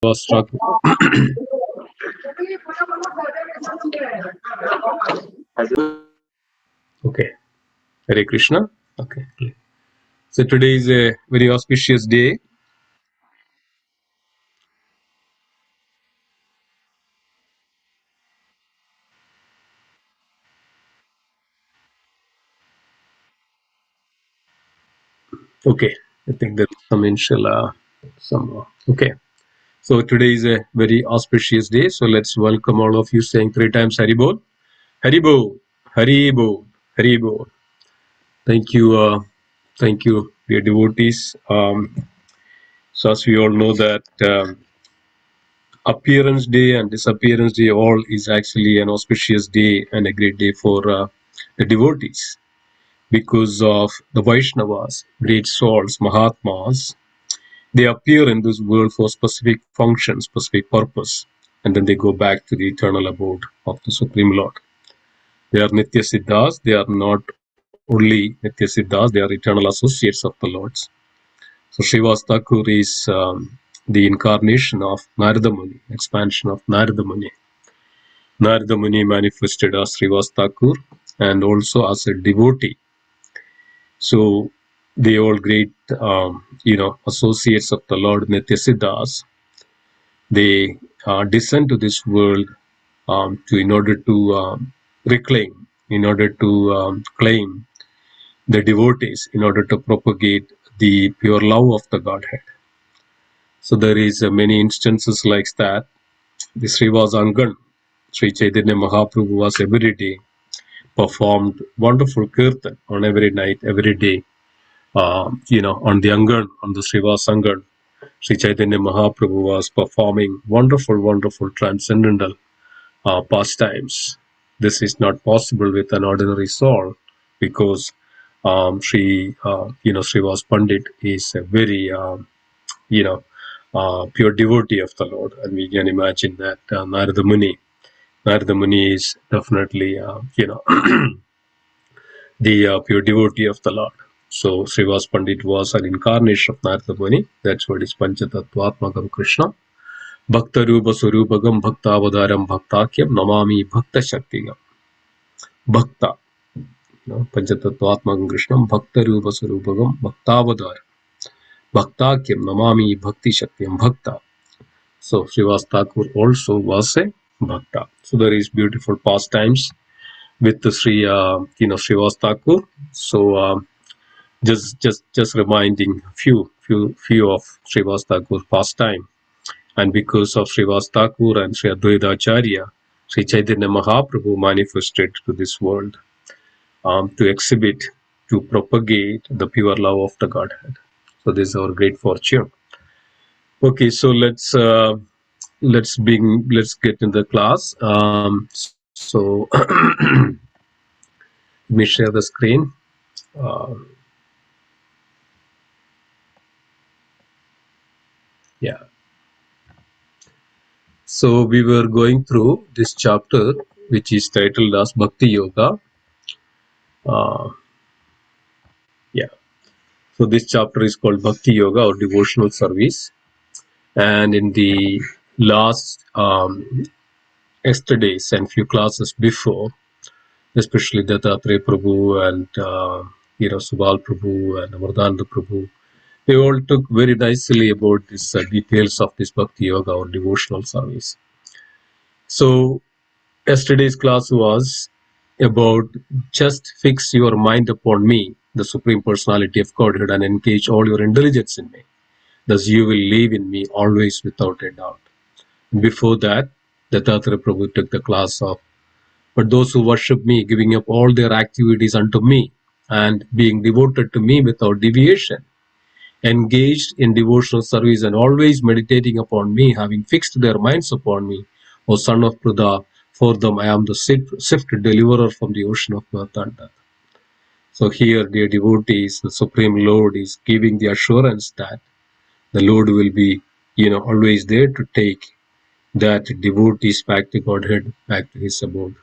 was struck. Okay. Hare Krishna. Okay. So today is a very auspicious day. Okay. I think there's some inshallah. Okay. So today is a very auspicious day. So let's welcome all of you saying 3 times Haribol. Haribol. Haribol. Haribol. Thank you. Thank you, dear devotees. So as we all know that appearance day and disappearance day all is actually an auspicious day and a great day for the devotees, because of the Vaishnavas, great souls, Mahatmas. They appear in this world for specific function, specific purpose, and then they go back to the eternal abode of the Supreme Lord. They are Nitya Siddhas. They are not only Nitya Siddhas, they are eternal associates of the Lord's. So Srivas Thakur is the incarnation of Narada Muni, expansion of Narada Muni. Narada Muni manifested as Srivas Thakur and also as a devotee. So they all great, associates of the Lord Nitya Siddhas. They descend to this world in order to reclaim, in order to claim the devotees, in order to propagate the pure love of the Godhead. So there is many instances like that. The Srivas Angan, Sri Chaitanya Mahaprabhu was every day performed wonderful kirtan on every night, every day. On the Angan, on the Srivas Angan, Sri Chaitanya Mahaprabhu was performing wonderful, wonderful transcendental pastimes. This is not possible with an ordinary soul, because Srivas Pandit is a very, pure devotee of the Lord, and we can imagine that Narada Muni is definitely, the pure devotee of the Lord. So Srivas Pandit was an incarnation of Narada Muni. That's what is Panchatattvatmakam Krishna. Bhakta Rupa Surupagam Bhaktavadaram Bhaktakyam Namami Bhakta Shaktigam. Bhakta. Panchatattvatmakam Krishna. Bhakta Rupa Surupagam Bhaktavadaram Bhaktakyam Namami Bhakti Shaktigam. Bhakta. So Srivas Thakur also was a Bhakta. So there is beautiful pastimes with the Srivas Thakur. So just reminding few of Srivas Thakur's pastime, and because of Srivas Thakur and Sri Advaita Acharya, Sri Chaitanya Mahaprabhu manifested to this world to exhibit, to propagate the pure love of the Godhead. So this is our great fortune. Okay, so let's get in the class. So let me share the screen. Yeah. So we were going through this chapter, which is titled as Bhakti Yoga. Yeah. So this chapter is called Bhakti Yoga, or devotional service. And in the last yesterday's and few classes before, especially Dattatreya Prabhu and Subal Prabhu and Amardanda Prabhu, they all took very nicely about these details of this Bhakti Yoga, or devotional service. So yesterday's class was about just fix your mind upon me, the Supreme Personality of Godhead, and engage all your intelligence in me. Thus you will live in me always without a doubt. Before that, Dattatreya Prabhu took the class of, but those who worship me, giving up all their activities unto me, and being devoted to me without deviation, engaged in devotional service and always meditating upon me, having fixed their minds upon me, O son of Pruda, for them I am the swift deliverer from the ocean of birth and death. So here, dear devotees, the Supreme Lord is giving the assurance that the Lord will be, always there to take that devotees back to Godhead, back to his abode.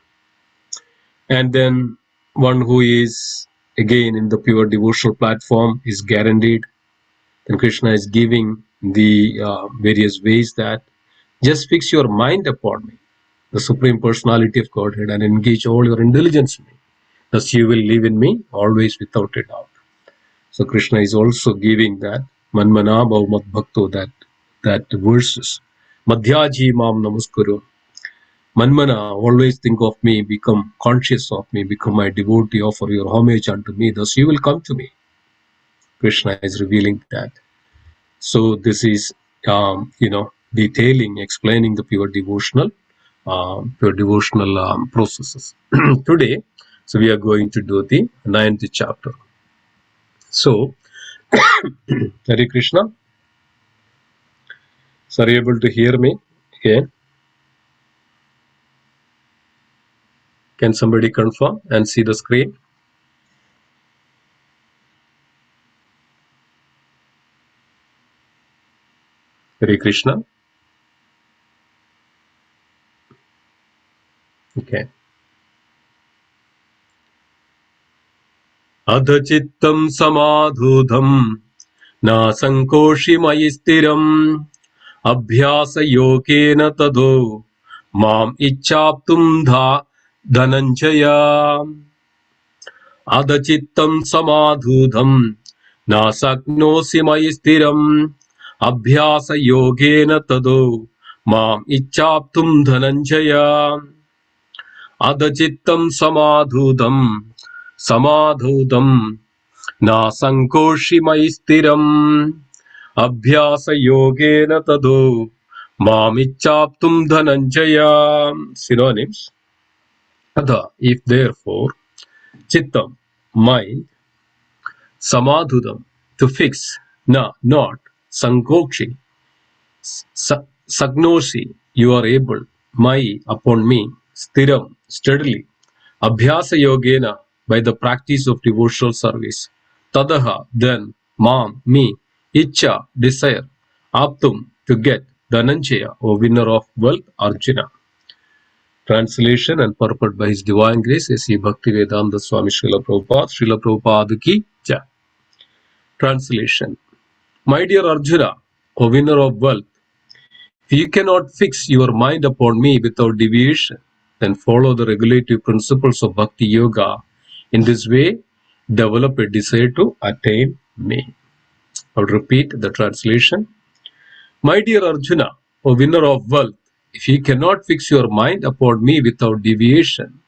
And then one who is again in the pure devotional platform is guaranteed. Then Krishna is giving the various ways that just fix your mind upon me, the Supreme Personality of Godhead, and engage all your intelligence in me. Thus you will live in me always without a doubt. So Krishna is also giving that Manmana Bhav Mad Bhakto, that verses. Madhyaji Mam Namaskuru. Manmana, always think of me, become conscious of me, become my devotee, offer your homage unto me, thus you will come to me. Krishna is revealing that. So this is, detailing, explaining the pure devotional processes. Today, so we are going to do the 9th chapter. So, Hare Krishna. So are you able to hear me? Okay. Can somebody confirm and see the screen? Hare Krishna. Okay. Adhachittam samadhudham na sankoshi mayi stiram abhyasa yogena tado mam ichchaptum dhananjaya. Adhachittam samadhudham na saknosi mayi stiram abhyasa yogena tado mam ichchaptum dhananjaya. Adhachittam samadhudam na sankoshi mayi stiram abhyasa yogena tado mam ichchaptum dhananjaya. Synonyms. Adha, if therefore, chittam, mind, samadhudam, to fix, not, sankokshi, sagnosi, you are able, mai, upon me, stiram, steadily, abhyasa yogena, by the practice of devotional service, tadaha, then, mam, me, icha, desire, aptum, to get, dhananjaya, o winner of wealth, Arjuna. Translation and purport by His Divine Grace A.C. Bhaktivedanta Swami Srila Prabhupada ki jai. Translation. My dear Arjuna, O winner of wealth, if you cannot fix your mind upon me without deviation, then follow the regulative principles of Bhakti Yoga. In this way, develop a desire to attain me. I'll repeat the translation. My dear Arjuna, O winner of wealth, if you cannot fix your mind upon me without deviation,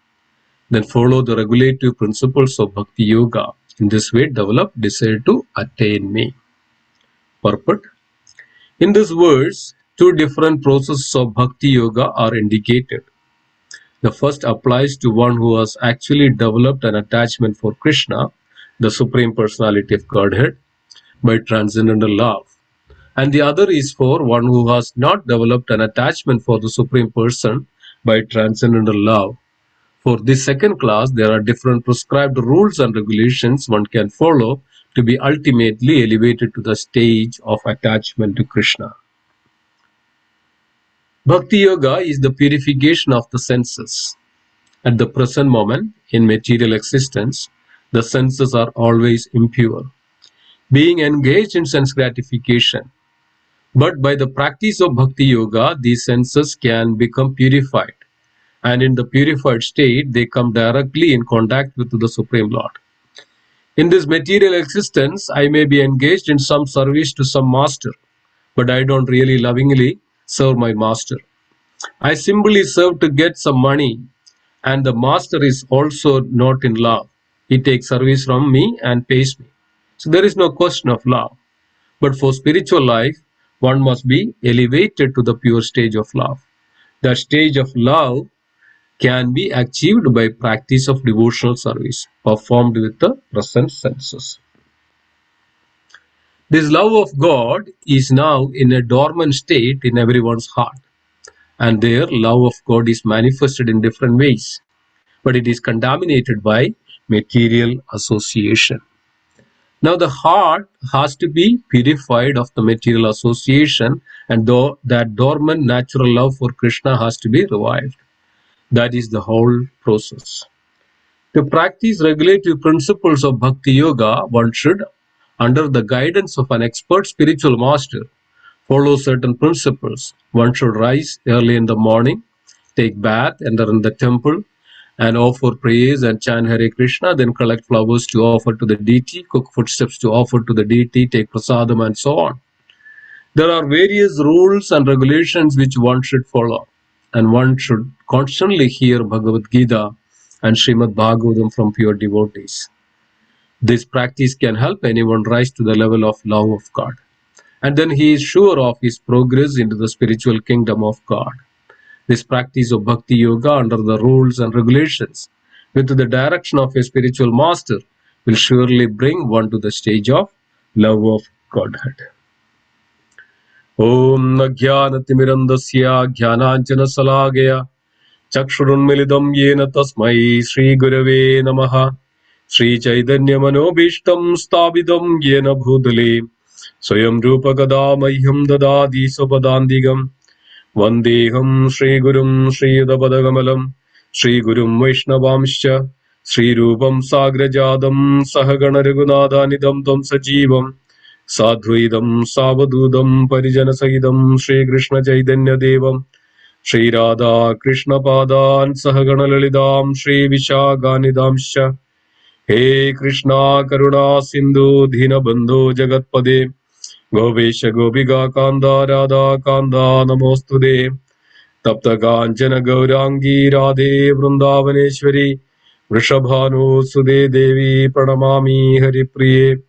then follow the regulative principles of Bhakti Yoga. In this way, develop desire to attain me. Purport. In this verse, two different processes of Bhakti Yoga are indicated. The first applies to one who has actually developed an attachment for Krishna, the Supreme Personality of Godhead, by transcendental love. And the other is for one who has not developed an attachment for the Supreme Person by transcendental love. For this second class, there are different prescribed rules and regulations one can follow to be ultimately elevated to the stage of attachment to Krishna. Bhakti Yoga is the purification of the senses. At the present moment, in material existence, the senses are always impure, being engaged in sense gratification. But by the practice of Bhakti Yoga, these senses can become purified. And in the purified state, they come directly in contact with the Supreme Lord. In this material existence, I may be engaged in some service to some master, but I don't really lovingly serve my master. I simply serve to get some money, and the master is also not in love. He takes service from me and pays me. So there is no question of love. But for spiritual life, one must be elevated to the pure stage of love. That stage of love can be achieved by practice of devotional service performed with the present senses. This love of God is now in a dormant state in everyone's heart, and their love of God is manifested in different ways, but it is contaminated by material association. Now the heart has to be purified of the material association, and though that dormant natural love for Krishna has to be revived. That is the whole process. To practice regulative principles of Bhakti Yoga, one should, under the guidance of an expert spiritual master, follow certain principles. One should rise early in the morning, take bath, enter in the temple, and offer prayers and chant Hare Krishna, then collect flowers to offer to the deity, cook foodstuffs to offer to the deity, take prasadam, and so on. There are various rules and regulations which one should follow, and one should constantly hear Bhagavad Gita and Srimad Bhagavatam from pure devotees. This practice can help anyone rise to the level of love of God, and then he is sure of his progress into the spiritual kingdom of God. This practice of Bhakti Yoga under the rules and regulations with the direction of a spiritual master will surely bring one to the stage of love of Godhead. Om Nagyanatimidandasya Jnananjana Salagaya Chakshurunmilidam Yena Tasmai Sri Gurave Namaha Sri Chaitanya Manobishtam Stabidam Yena Bhudale Swayam Rupa Kadamahyam Dadadi Sopadandigam Vandeham Sri Gurum Sri Udapadagammalam Sri Gurum Vaishnavamscha Sri Rupam Sagrajadam Sahagana Raghunathanidam Tam Sajivam Sadhuidam Savadudam Parijana Sahidam Sri Krishna Chaitanya Devam Sri Radha Krishna Padan Sahagana Lalidam Sri Vishaganidamscha He Krishna Karuna Sindhu Dhinabandhu Jagatpade Govesha Gopiga Kanda Radha Kanda Namostude Tapta Kanchana Gaurangi Radhe Vrindavaneshwari Vrishabhanu Sude Devi Pranamami Haripriye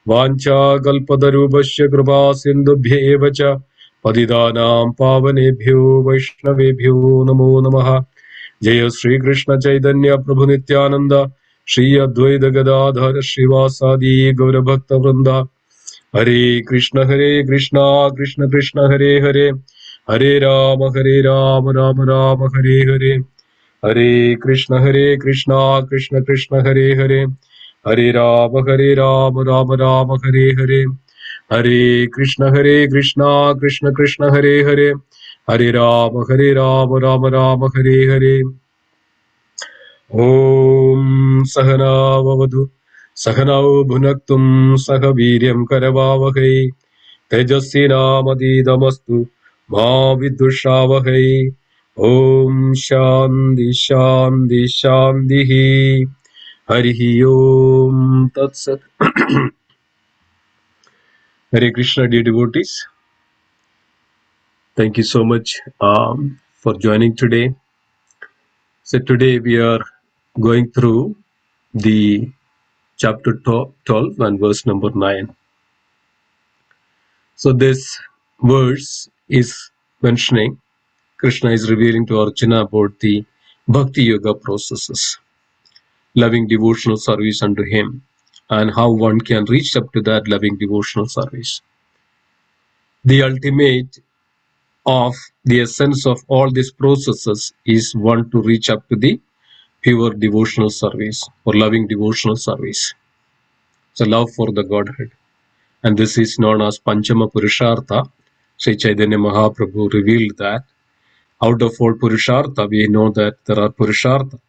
Vancha Kalpatarubhasya Kripa Sindhubhyev cha Patidanam Pavanebhyo Vaishnavebhyo Namo Namaha Jaya Sri Krishna Chaitanya Prabhu Nityananda Shri Advaita Gadadhar Srivasadi Gaura Bhakta Vrinda Hare Krishna Krishna Krishna Hare Hare Hare Rama Rama Rama Hare Hare Hare Krishna Krishna Krishna Hare Hare Hare Rama Rama Rama Hare Hare Hare Krishna Krishna Krishna Hare Hare Hare Rama Rama Rama Hare Hare Om Sahana Vavadu Sahanao Bhunaktum Sahaviryam Karavavahai Tejasvinamadidastu Ma Vidushavahai Om Shanti Shanti Shanti Harihi Om Tat Sat. Hare Krishna, dear devotees. Thank you so much for joining today. So today we are going through the chapter 12 and verse number 9. So this verse is mentioning, Krishna is revealing to Arjuna about the Bhakti Yoga processes, loving devotional service unto him, and how one can reach up to that loving devotional service. The ultimate of the essence of all these processes is one to reach up to the pure devotional service or loving devotional service. So love for the Godhead. And this is known as Panchama Purushartha. Sri Chaitanya Mahaprabhu revealed that out of all Purushartha, we know that there are Purushartha,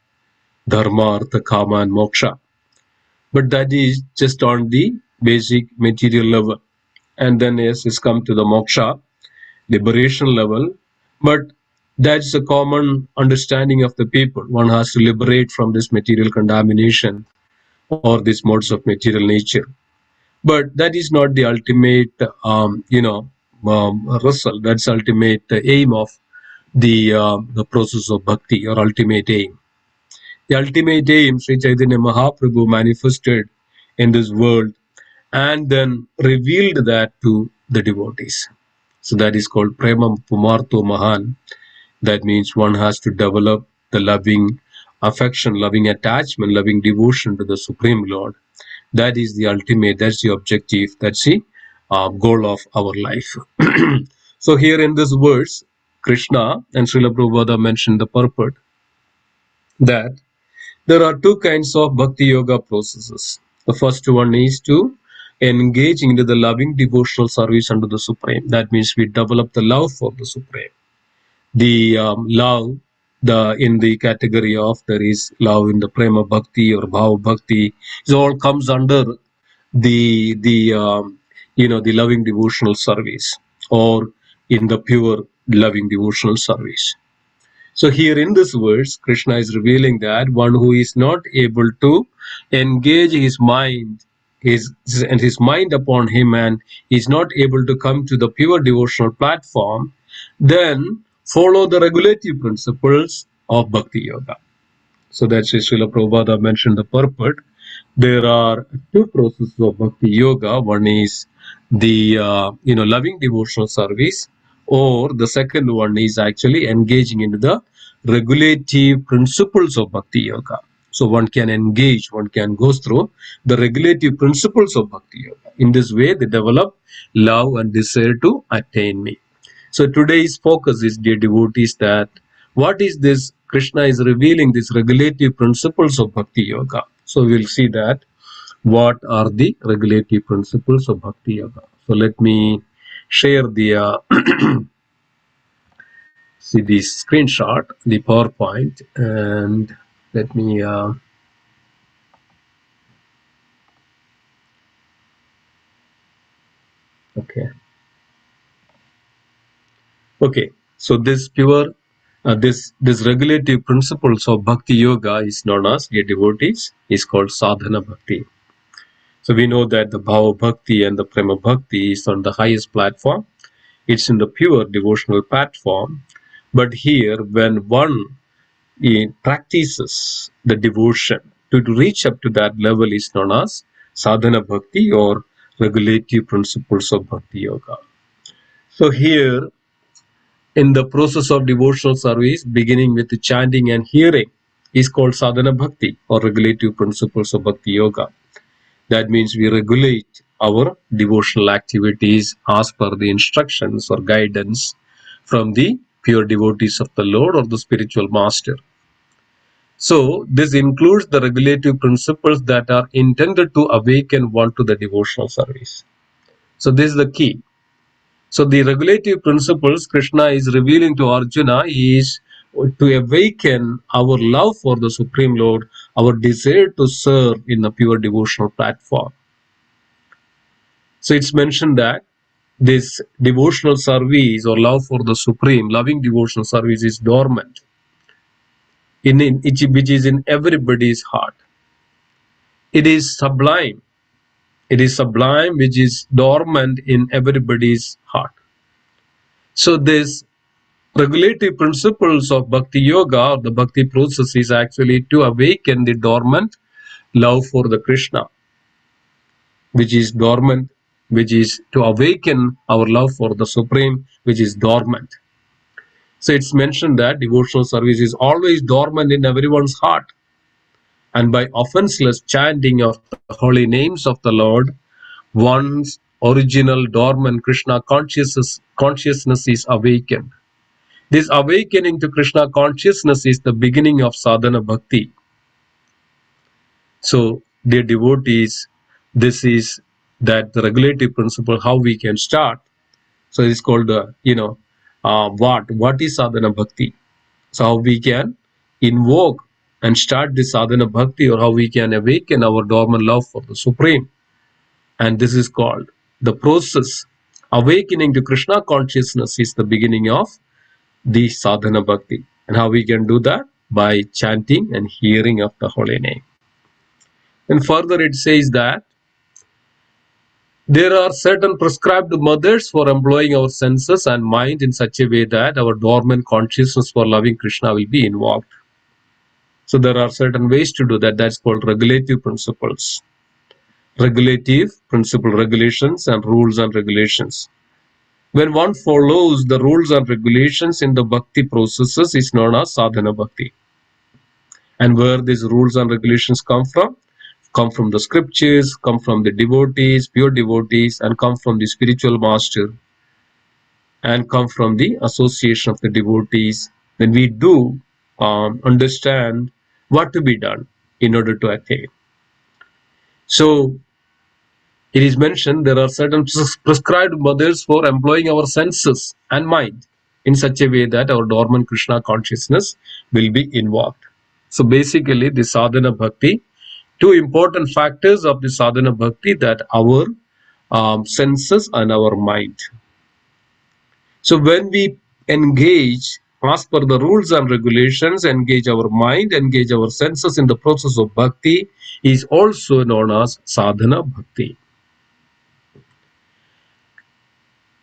Dharma, Artha, Kama, and Moksha. But that is just on the basic material level. And then yes, it's come to the Moksha, liberation level. But that's a common understanding of the people. One has to liberate from this material contamination or these modes of material nature. But that is not the ultimate, result. That's ultimate aim of the process of bhakti, or ultimate aim. The ultimate aim, Sri Chaitanya Mahaprabhu manifested in this world and then revealed that to the devotees. So that is called Prema Pumarto Mahan. That means one has to develop the loving affection, loving attachment, loving devotion to the Supreme Lord. That is the ultimate, that's the objective, that's the goal of our life. So here in this verse, Krishna and Srila Prabhupada mentioned the purport that there are two kinds of Bhakti Yoga processes. The first one is to engage into the loving devotional service unto the Supreme. That means we develop the love for the Supreme. The love, in the category of there is love in the Prema Bhakti or Bhava Bhakti, it all comes under the loving devotional service or in the pure loving devotional service. So here in this verse, Krishna is revealing that one who is not able to engage his mind and his mind upon him, and is not able to come to the pure devotional platform, then follow the regulative principles of Bhakti Yoga. So that's Srila Prabhupada mentioned the purport. There are two processes of Bhakti Yoga. One is the loving devotional service, or the second one is actually engaging into the regulative principles of Bhakti Yoga. So one can engage, one can go through the regulative principles of Bhakti Yoga. In this way, they develop love and desire to attain me. So today's focus is, dear devotees, that what is this? Krishna is revealing these regulative principles of Bhakti Yoga. So we'll see that what are the regulative principles of Bhakti Yoga. So let me share the see the screenshot, the PowerPoint, and let me okay. So this pure this regulative principles of Bhakti Yoga is known as, dear devotees, is called Sadhana Bhakti. So we know that the Bhava Bhakti and the Prema Bhakti is on the highest platform. It's in the pure devotional platform. But here, when one practices the devotion to reach up to that level, is known as Sadhana Bhakti, or regulative principles of Bhakti Yoga. So here, in the process of devotional service, beginning with the chanting and hearing, is called Sadhana Bhakti, or regulative principles of Bhakti Yoga. That means we regulate our devotional activities as per the instructions or guidance from the pure devotees of the Lord or the spiritual master. So this includes the regulative principles that are intended to awaken one to the devotional service. So this is the key. So the regulative principles Krishna is revealing to Arjuna is to awaken our love for the Supreme Lord, our desire to serve in a pure devotional platform. So it's mentioned that this devotional service or love for the Supreme, loving devotional service, is dormant, which is in everybody's heart. It is sublime. It is sublime, which is dormant in everybody's heart. So this regulative principles of Bhakti Yoga, or the Bhakti process, is actually to awaken the dormant love for the Krishna, which is dormant, which is to awaken our love for the Supreme, which is dormant. So it's mentioned that devotional service is always dormant in everyone's heart. And by offenseless chanting of the holy names of the Lord, one's original dormant Krishna consciousness is awakened. This awakening to Krishna consciousness is the beginning of sadhana bhakti. So, dear devotees, this is that the regulative principle, how we can start. So it's called what is sadhana bhakti? So how we can invoke and start the sadhana bhakti, or how we can awaken our dormant love for the Supreme. And this is called the process. Awakening to Krishna consciousness is the beginning of the sadhana bhakti. And how we can do that? By chanting and hearing of the holy name. And further it says that there are certain prescribed methods for employing our senses and mind in such a way that our dormant consciousness for loving Krishna will be invoked. So there are certain ways to do that. That's called regulative principles. Regulative principle, regulations and rules and regulations. When one follows the rules and regulations in the bhakti processes, is known as sadhana bhakti. And where these rules and regulations come from? Come from the scriptures, come from the devotees, pure devotees, and come from the spiritual master, and come from the association of the devotees. Then we do understand what to be done in order to attain. So it is mentioned there are certain prescribed methods for employing our senses and mind in such a way that our dormant Krishna consciousness will be invoked. So basically, the sadhana bhakti, two important factors of the sadhana bhakti, that our senses and our mind. So when we engage as per the rules and regulations, engage our mind, engage our senses in the process of bhakti, is also known as sadhana bhakti.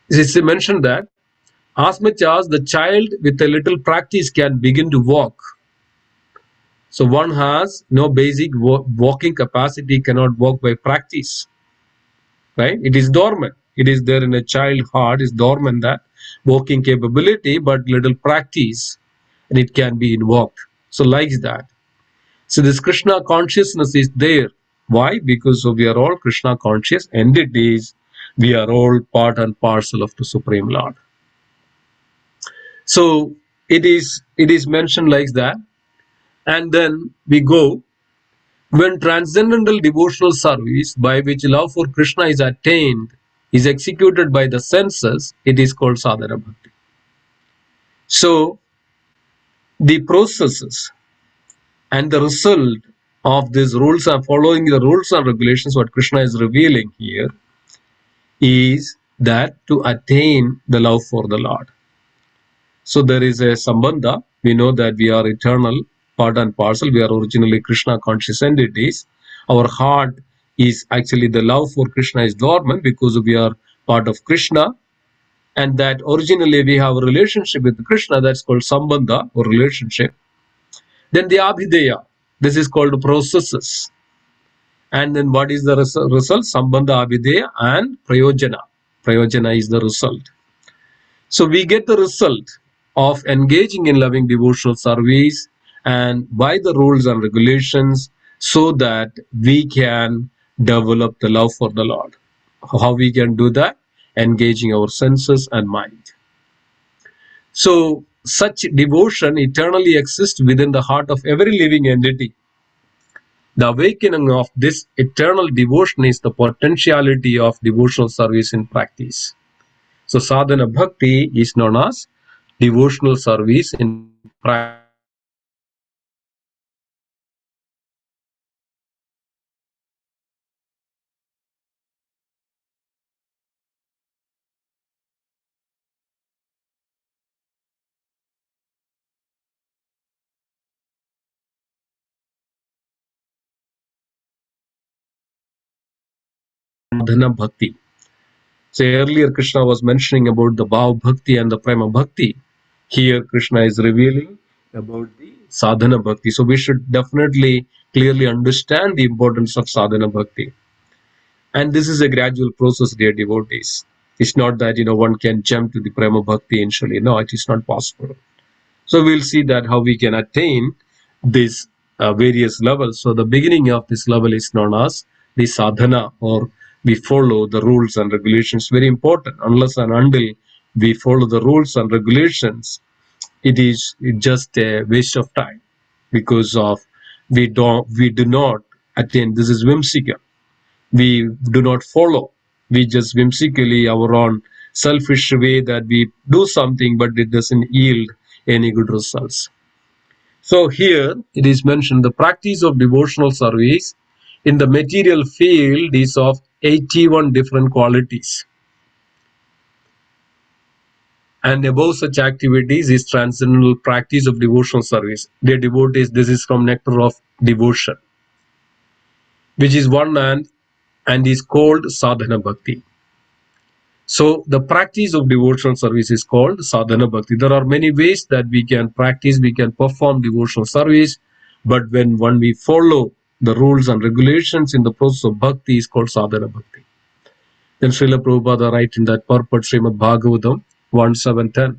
It's mentioned that as much as the child with a little practice can begin to walk, so one has no basic walking capacity, cannot walk by practice, right? It is dormant. It is there in a child heart, is dormant, that walking capability, but little practice and it can be invoked. So like that. So this Krishna consciousness is there. Why? Because we are all Krishna conscious entities. We are all part and parcel of the Supreme Lord. So it is mentioned like that. And then we go, when transcendental devotional service by which love for Krishna is attained is executed by the senses, it is called sadhana bhakti. So the processes and the result of these rules are following the rules and regulations, what Krishna is revealing here is that to attain the love for the Lord. So there is a sambandha. We know that we are eternal, part and parcel. We are originally Krishna conscious entities. Our heart is actually, the love for Krishna is dormant because we are part of Krishna, and that originally we have a relationship with Krishna, that's called sambandha or relationship. Then the abhideya, this is called processes. And then what is the result? Sambandha, abhideya and prayojana. Prayojana is the result. So we get the result of engaging in loving devotional service and by the rules and regulations, so that we can develop the love for the Lord. How we can do that? Engaging our senses and mind. So such devotion eternally exists within the heart of every living entity. The awakening of this eternal devotion is the potentiality of devotional service in practice. So sadhana bhakti is known as devotional service in sadhana bhakti. So earlier Krishna was mentioning about the bhav bhakti and the prema bhakti. Here Krishna is revealing about the sadhana bhakti. So we should definitely clearly understand the importance of sadhana bhakti. And this is a gradual process, dear devotees. It's not that one can jump to the prema bhakti initially. No, it is not possible. So we'll see that how we can attain these various levels. So the beginning of this level is known as the sadhana, or we follow the rules and regulations. Very important. Unless and until we follow the rules and regulations, it is just a waste of time, because of we do not attain. This is whimsical. We do not follow. We just whimsically, our own selfish way, that we do something but it doesn't yield any good results. So here it is mentioned, the practice of devotional service in the material field is of 81 different qualities. And above such activities is transcendental practice of devotional service. Dear devotees, this is from Nectar of Devotion, which is one and is called sadhana bhakti. So the practice of devotional service is called sadhana bhakti. There are many ways that we can practice, we can perform devotional service, but when we follow the rules and regulations in the process of bhakti, is called sadhana bhakti. Then Srila Prabhupada writes in that purport, Srimad Bhagavatam 1.7.10,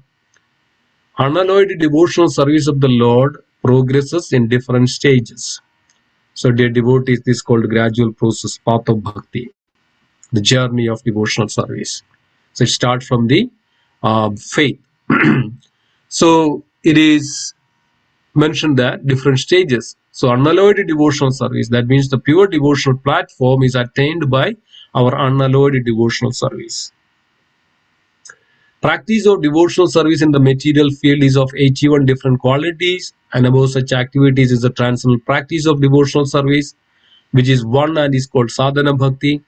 unalloyed devotional service of the Lord progresses in different stages. So dear devotees, this is called gradual process, path of bhakti, the journey of devotional service. So it starts from the faith. So it is mentioned that different stages. So unalloyed devotional service, that means the pure devotional platform is attained by our unalloyed devotional service. Practice of devotional service in the material field is of 81 different qualities, and above such activities is the transcendental practice of devotional service, which is one and is called sadhana bhakti.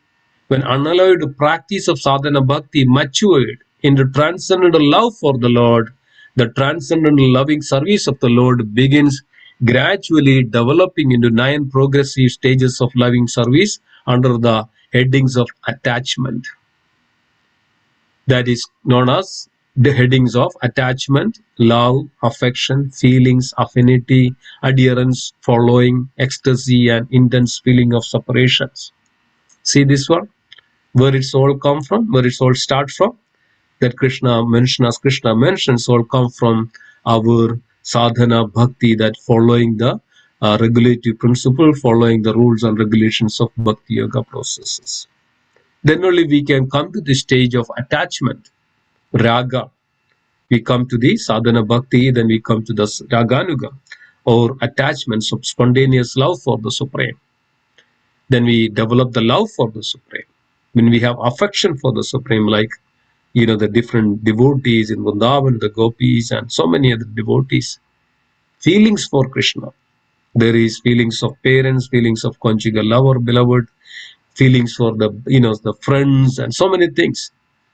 When unalloyed practice of sadhana bhakti matured in the transcendental love for the Lord, the transcendental loving service of the Lord begins gradually developing into 9 progressive stages of loving service under the headings of attachment. That is known as the headings of attachment, love, affection, feelings, affinity, adherence, following, ecstasy, and intense feeling of separations. See this one? Where it's all come from, where it's all start from? That Krishna mentions, all come from our sadhana bhakti, that following the regulative principle, following the rules and regulations of bhakti yoga processes. Then only we can come to the stage of attachment, raga. We come to the sadhana bhakti, then we come to the raganuga, or attachments of spontaneous love for the Supreme. Then we develop the love for the Supreme. When we have affection for the Supreme, like the different devotees in Vrindavan, the gopis, and so many other devotees. Feelings for Krishna. There is feelings of parents, feelings of conjugal lover, beloved, feelings for the friends, and so many things.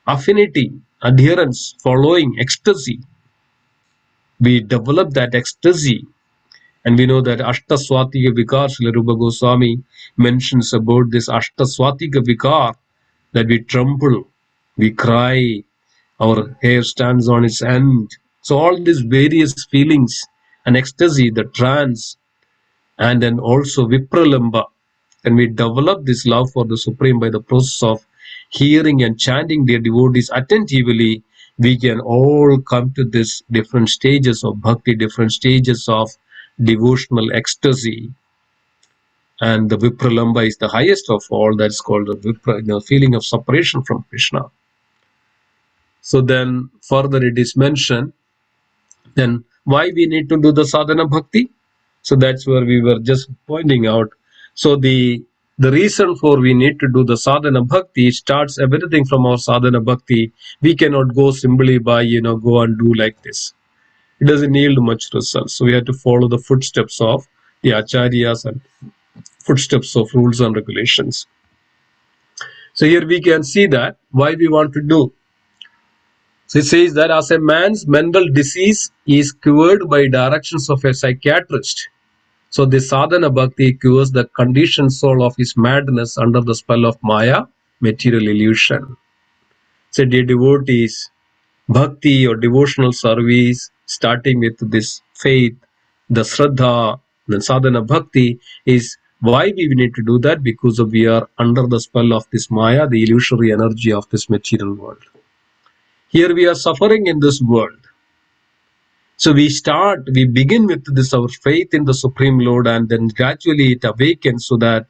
Affinity, adherence, following, ecstasy. We develop that ecstasy. And we know that Ashtaswatika Vikar, Srila Rupa Goswami mentions about this Ashtaswatika Vikar, that we tremble, we cry, our hair stands on its end. So all these various feelings and ecstasy, the trance, and then also Vipralamba. And we develop this love for the Supreme by the process of hearing and chanting their devotees attentively. We can all come to this different stages of bhakti, different stages of devotional ecstasy. And the Vipralamba is the highest of all. That's called the Vipra, feeling of separation from Krishna. So then further it is mentioned, then why we need to do the sadhana bhakti? So that's where we were just pointing out. So the reason for we need to do the sadhana bhakti starts everything from our sadhana bhakti. We cannot go simply by, go and do like this. It doesn't yield much results. So we have to follow the footsteps of the acharyas and footsteps of rules and regulations. So here we can see that why we want to do. So it says that as a man's mental disease is cured by directions of a psychiatrist, so the sadhana bhakti cures the conditioned soul of his madness under the spell of Maya, material illusion. So dear devotees, bhakti or devotional service, starting with this faith, the shraddha, the sadhana bhakti, is why we need to do that, because we are under the spell of this Maya, the illusory energy of this material world. Here we are suffering in this world. So we begin with this, our faith in the Supreme Lord, and then gradually it awakens so that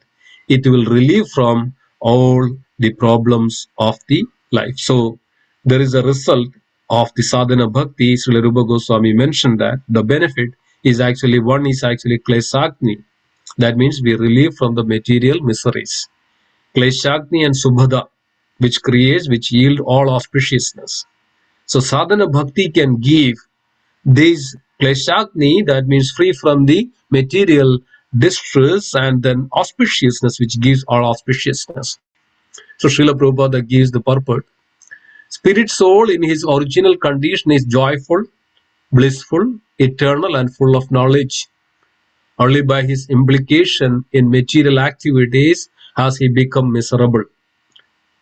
it will relieve from all the problems of the life. So there is a result of the sadhana bhakti. Srila Rupa Goswami mentioned that the benefit is actually, one is actually kleshagni. That means we relieve from the material miseries. Kleshagni and subhada, which yield all auspiciousness. So sadhana bhakti can give this kleshagni, that means free from the material distress, and then auspiciousness, which gives all auspiciousness. So Srila Prabhupada gives the purport. Spirit soul in his original condition is joyful, blissful, eternal, and full of knowledge. Only by his implication in material activities has he become miserable,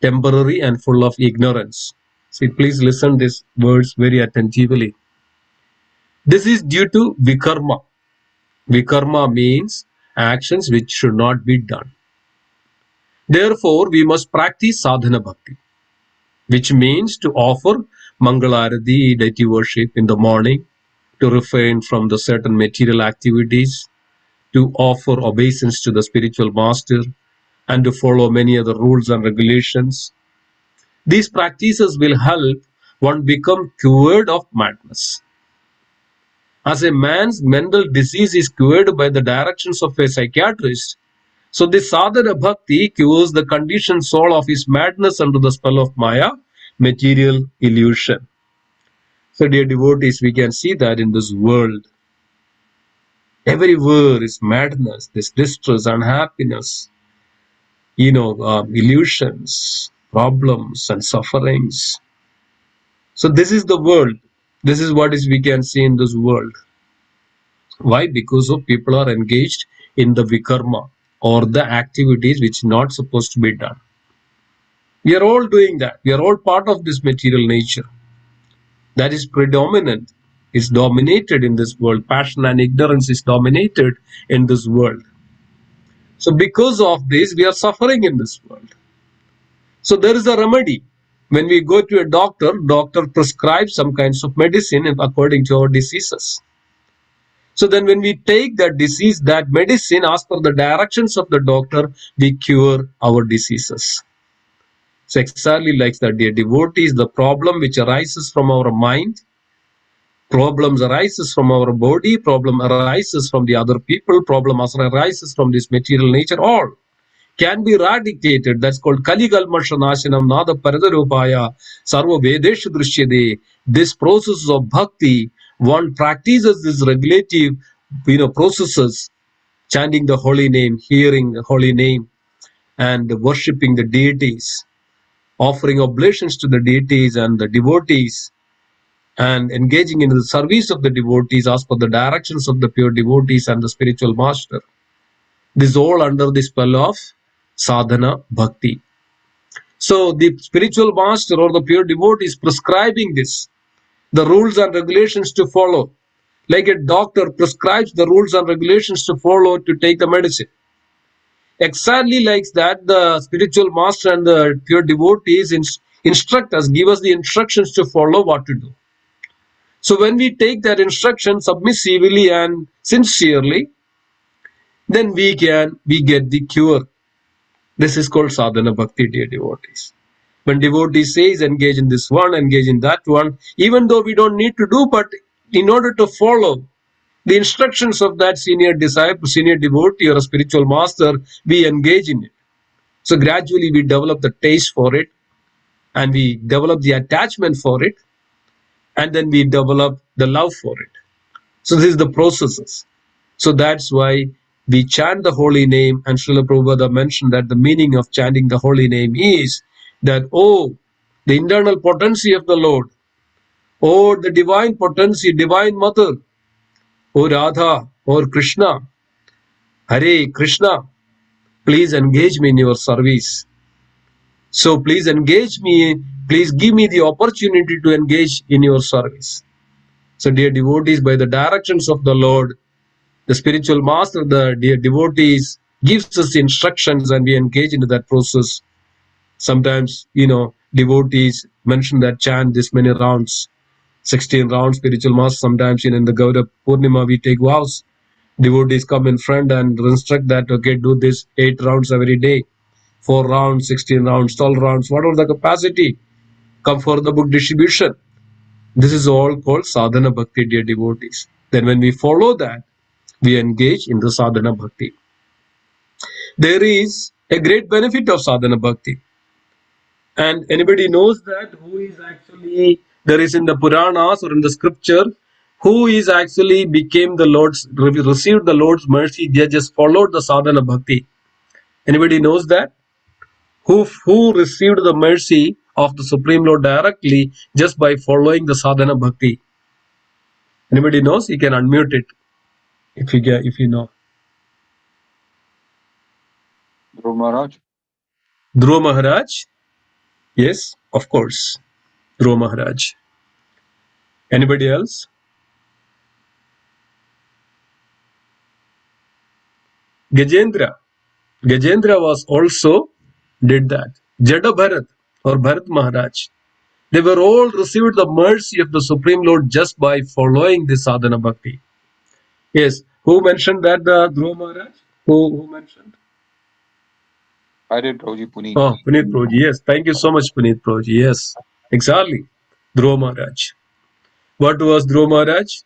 temporary, and full of ignorance. See, please listen these words very attentively. This is due to vikarma. Vikarma means actions which should not be done. Therefore, we must practice sadhana bhakti, which means to offer mangalarati, deity worship in the morning, to refrain from the certain material activities, to offer obeisance to the spiritual master, and to follow many other rules and regulations. These practices will help one become cured of madness. As a man's mental disease is cured by the directions of a psychiatrist, so the sadhana bhakti cures the conditioned soul of his madness under the spell of Maya, material illusion. So dear devotees, we can see that in this world, everywhere is madness, this distress, unhappiness, illusions, problems, and sufferings. So this is the world. This is what is we can see in this world. Why? Because of people are engaged in the vikarma or the activities which not supposed to be done. We are all doing that. We are all part of this material nature that is predominant, is dominated in this world. Passion and ignorance is dominated in this world. So because of this, we are suffering in this world. So there is a remedy. When we go to a doctor prescribes some kinds of medicine according to our diseases. So then when we take that disease, that medicine, as per the directions of the doctor, we cure our diseases. So exactly like that, dear devotees, the problem which arises from our mind, problems arises from our body, problem arises from the other people, problem arises from this material nature, all can be eradicated. That's called Kaligalmasha Nashanam Nada Paradarupaya Sarva Vedeshu Drishyade. This process of bhakti, one practices this regulative processes, chanting the holy name, hearing the holy name, and worshipping the deities, offering oblations to the deities and the devotees, and engaging in the service of the devotees as per the directions of the pure devotees and the spiritual master. This is all under the spell of sadhana bhakti. So the spiritual master or the pure devotee is prescribing this, the rules and regulations to follow. Like a doctor prescribes the rules and regulations to follow to take the medicine. Exactly like that, the spiritual master and the pure devotees instruct us, give us the instructions to follow what to do. So when we take that instruction submissively and sincerely, then we get the cure. This is called sadhana bhakti, dear devotees. When devotees says engage in this one, engage in that one, even though we don't need to do, but in order to follow the instructions of that senior disciple, senior devotee or a spiritual master, we engage in it. So gradually we develop the taste for it, and we develop the attachment for it, and then we develop the love for it. So this is the processes. So that's why we chant the holy name, and Srila Prabhupada mentioned that the meaning of chanting the holy name is that, oh, the internal potency of the Lord, oh, the divine potency, divine mother, oh Radha, or Krishna, Hare Krishna, please engage me in your service. So please engage me, please give me the opportunity to engage in your service. So dear devotees, by the directions of the Lord, the spiritual master, the dear devotees, gives us instructions and we engage into that process. Sometimes, devotees mention that chant this many rounds, 16 rounds, spiritual master. Sometimes, in the Gauda Purnima, we take vows. Devotees come in front and instruct that, okay, do this 8 rounds every day, 4 rounds, 16 rounds, 12 rounds, whatever the capacity. Come for the book distribution. This is all called sadhana bhakti, dear devotees. Then when we follow that, we engage in the sadhana bhakti. There is a great benefit of sadhana bhakti. And anybody knows that who is actually, there is in the Puranas or in the scripture, who is actually became the Lord's, received the Lord's mercy, they just followed the sadhana bhakti. Anybody knows that? Who received the mercy of the Supreme Lord directly just by following the sadhana bhakti? Anybody knows? You can unmute it if you know. Dhruv Maharaj. Dhruv Maharaj? Yes, of course. Dhruv Maharaj. Anybody else? Gajendra. Gajendra was also did that. Jada Bharat or Bharat Maharaj. They were all received the mercy of the Supreme Lord just by following the sadhana bhakti. Yes. Who mentioned that, Dhruv Maharaj? Who mentioned? I did, Prabhuji, Puneet. Oh, Puneet Prabhuji. Yes. Thank you so much, Puneet Prabhuji. Yes. Exactly. Dhruv Maharaj. What was Dhruv Maharaj?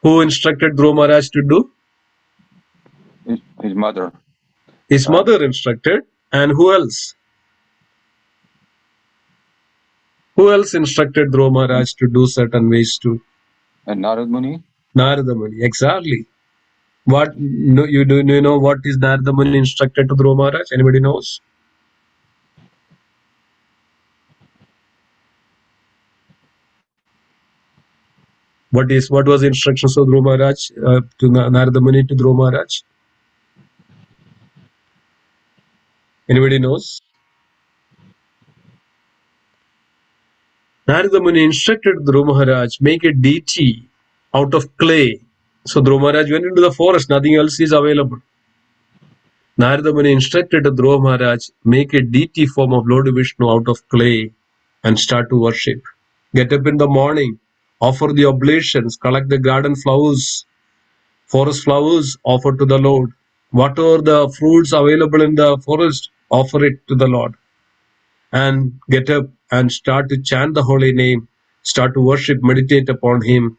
Who instructed Dhruv Maharaj to do? His mother. His mother instructed. And who else? Who else instructed Dhruv Maharaj to do certain ways too? And Narad Muni? Narada Muni. Exactly. What do you know what is Narada Muni instructed to Dhruv Maharaj? Anybody knows? What was the instructions of Dhruva Maharaj to Narada Muni to Dhruva Maharaj? Anybody knows? Narada Muni instructed Dhruva Maharaj, make a deity out of clay. So Dhruva Maharaj went into the forest, nothing else is available. Narada Muni instructed Dhruva Maharaj, make a deity form of Lord Vishnu out of clay and start to worship. Get up in the morning, offer the oblations, collect the garden flowers, forest flowers, offer to the Lord. Whatever the fruits available in the forest, offer it to the Lord. And get up and start to chant the holy name, start to worship, meditate upon him,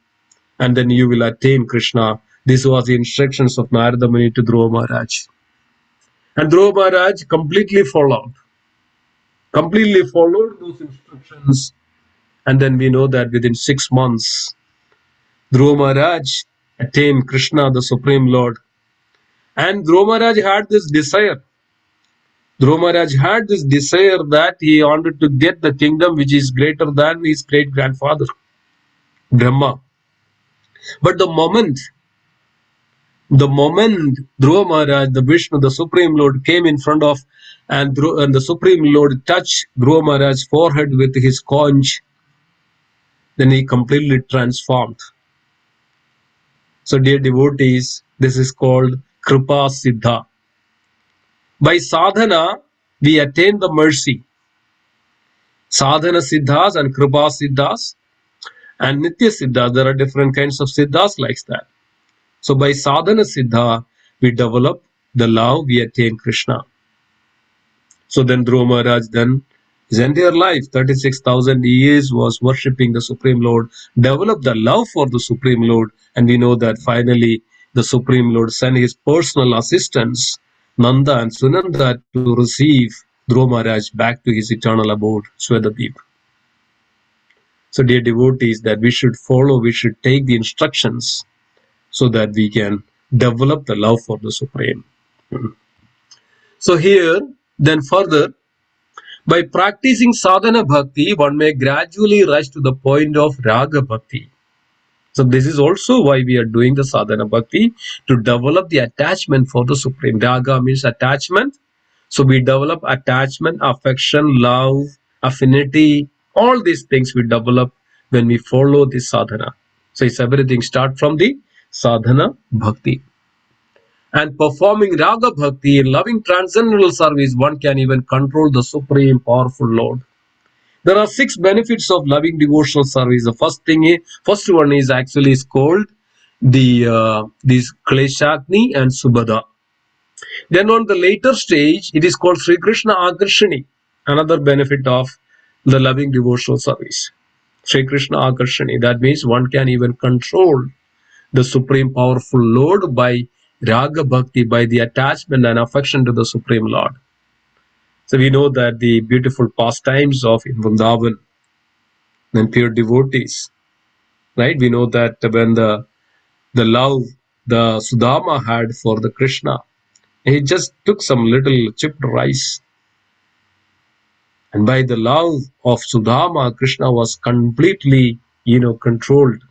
and then you will attain Krishna. This was the instructions of Narada Muni to Dhruva Maharaj. And Dhruva Maharaj completely followed those instructions. And then we know that within 6 months, Dhruva Maharaj attained Krishna, the Supreme Lord. And Dhruva Maharaj had this desire. Dhruva Maharaj had this desire that he wanted to get the kingdom which is greater than his great-grandfather, Brahma. But the moment Dhruva Maharaj, the Vishnu, the Supreme Lord, came in front of, and the Supreme Lord touched Dhruva Maharaj's forehead with his conch, then he completely transformed. So dear devotees, this is called Kripa Siddha. By sadhana, we attain the mercy. Sadhana Siddhas and Kripa Siddhas and Nitya Siddhas, there are different kinds of Siddhas like that. So by Sadhana Siddha, we develop the love, we attain Krishna. So then Dhruva Maharaj, then his entire life, 36,000 years, was worshipping the Supreme Lord, developed the love for the Supreme Lord, and we know that finally the Supreme Lord sent his personal assistants, Nanda and Sunanda, to receive Dhruva Maharaj back to his eternal abode, Swadadeep. So dear devotees, that we should follow, we should take the instructions so that we can develop the love for the Supreme. So here, then further, by practicing sadhana bhakti, one may gradually rise to the point of raga bhakti. So this is also why we are doing the sadhana bhakti, to develop the attachment for the Supreme. Raga means attachment. So we develop attachment, affection, love, affinity, all these things we develop when we follow this sadhana. So it's everything start from the sadhana bhakti. And performing raga bhakti in loving transcendental service, one can even control the Supreme Powerful Lord. There are 6 benefits of loving devotional service. The first one is actually is called this Kleshagni and Subhada. Then on the later stage, it is called Sri Krishna Akarshani, another benefit of the loving devotional service. Sri Krishna Akarshani, that means one can even control the Supreme Powerful Lord by raga bhakti, by the attachment and affection to the Supreme Lord. So we know that the beautiful pastimes of Vrindavan and pure devotees, right? We know that when the love the Sudama had for the Krishna, he just took some little chipped rice, and by the love of Sudama, Krishna was completely, controlled.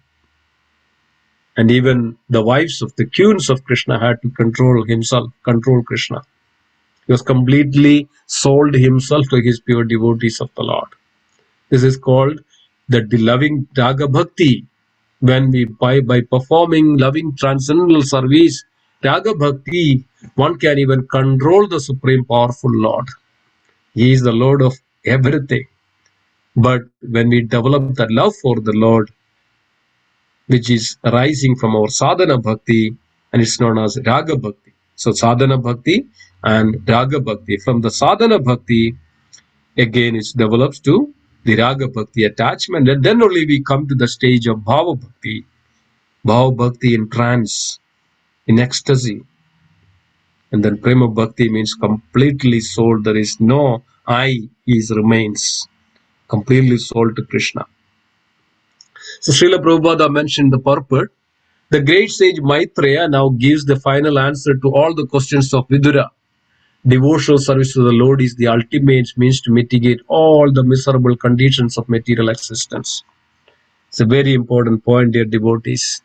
And even the wives of the queens of Krishna had to control Krishna. He was completely sold himself to his pure devotees of the Lord. This is called the loving raga bhakti. When we, by performing loving transcendental service, raga bhakti, one can even control the Supreme Powerful Lord. He is the Lord of everything. But when we develop the love for the Lord, which is arising from our sadhana bhakti, and it's known as raga bhakti. So sadhana bhakti and raga bhakti. From the sadhana bhakti, again it develops to the raga bhakti attachment, and then only we come to the stage of bhava bhakti. Bhava bhakti in trance, in ecstasy. And then prema bhakti means completely sold. There is no I, he remains completely sold to Krishna. So Srila Prabhupada mentioned the purport. The great sage Maitreya now gives the final answer to all the questions of Vidura. Devotional service to the Lord is the ultimate means to mitigate all the miserable conditions of material existence. It's a very important point, dear devotees.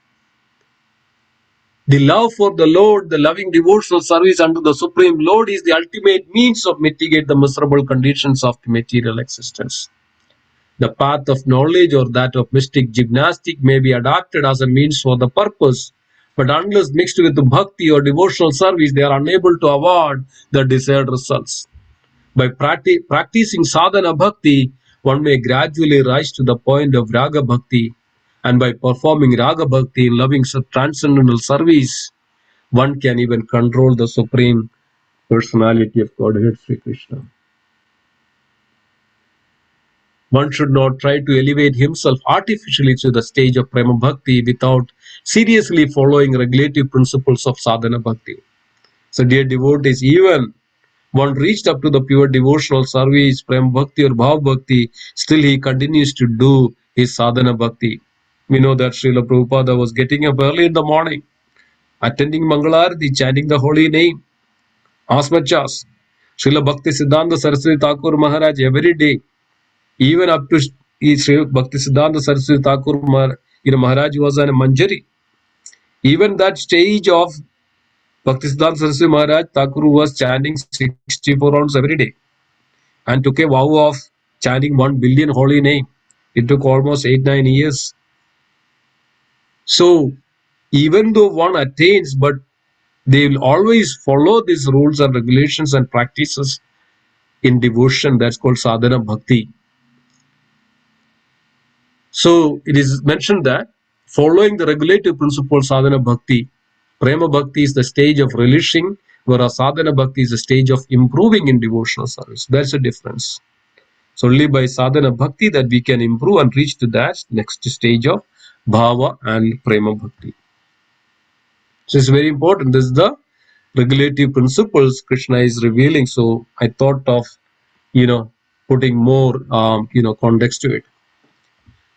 The love for the Lord, the loving devotional service unto the Supreme Lord is the ultimate means of mitigate the miserable conditions of the material existence. The path of knowledge or that of mystic gymnastic may be adopted as a means for the purpose, but unless mixed with bhakti or devotional service, they are unable to award the desired results. By practicing sadhana bhakti, one may gradually rise to the point of raga bhakti, and by performing raga bhakti in loving transcendental service, one can even control the Supreme Personality of Godhead, Sri Krishna. One should not try to elevate himself artificially to the stage of Prema Bhakti without seriously following regulative principles of Sadhana Bhakti. So, dear devotees, even one reached up to the pure devotional service, Prema Bhakti or Bhav Bhakti, still he continues to do his Sadhana Bhakti. We know that Srila Prabhupada was getting up early in the morning, attending Mangalarati, chanting the holy name, Asmachas. Srila Bhakti Siddhanta Saraswati Thakur Maharaj every day, even up to Srila Bhakti Siddhanta Saraswati Thakur Maharaj was on a Manjari. Even that stage of Bhakti Siddhanta Saraswati Maharaj, Thakur was chanting 64 rounds every day and took a vow of chanting 1 billion holy name. It took almost 8-9 years. So, even though one attains, but they will always follow these rules and regulations and practices in devotion. That's called sadhana bhakti. So it is mentioned that following the regulative principle sadhana bhakti, prema bhakti is the stage of relishing, whereas sadhana bhakti is the stage of improving in devotional service. That's the difference. So only by sadhana bhakti that we can improve and reach to that next stage of bhava and prema bhakti. So it's very important. This is the regulative principles Krishna is revealing. So I thought of, putting more, context to it.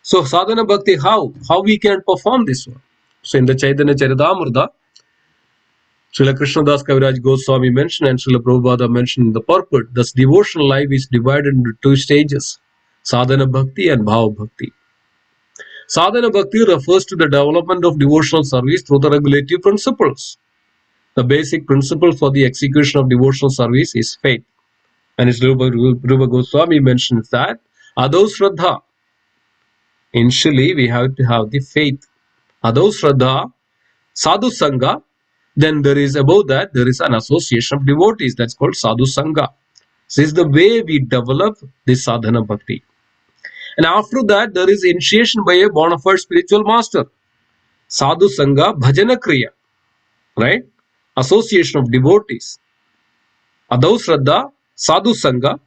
So sadhana bhakti, how we can perform this one? So in the Chaitanya Charitamrita, Srila Krishnadas Kaviraj Goswami mentioned and Srila Prabhupada mentioned in the purport, thus devotional life is divided into 2 stages, sadhana bhakti and bhava bhakti. Sadhana bhakti refers to the development of devotional service through the regulative principles. The basic principle for the execution of devotional service is faith. And as Rupa Goswami mentions that, Adho Shraddha. Initially, we have to have the faith. Adho Shraddha, Sadhu Sangha. Then there is above that, there is an association of devotees. That's called Sadhu Sangha. This is the way we develop this sadhana bhakti. And after that, there is initiation by a bona fide spiritual master. Sadhu Sangha, Bhajana Kriya. Right? Association of devotees. Adho Shraddha, Sadhu Sangha,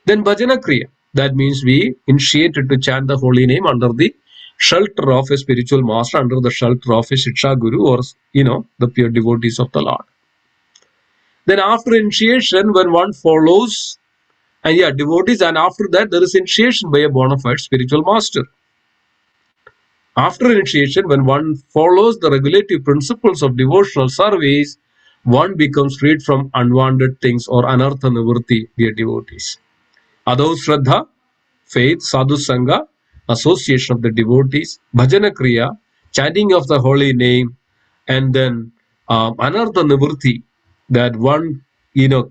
then Bhajana Kriya. That means we initiated to chant the holy name under the shelter of a spiritual master, under the shelter of a Shiksha Guru, or the pure devotees of the Lord. Then after initiation, when one follows, and devotees, and after that there is initiation by a bona fide spiritual master. After initiation, when one follows the regulative principles of devotional service, one becomes freed from unwanted things or anartha nivritti, dear devotees. Adho Shraddha, faith, sadhu sangha, association of the devotees, bhajana kriya, chanting of the holy name, and then anartha nivritti, that one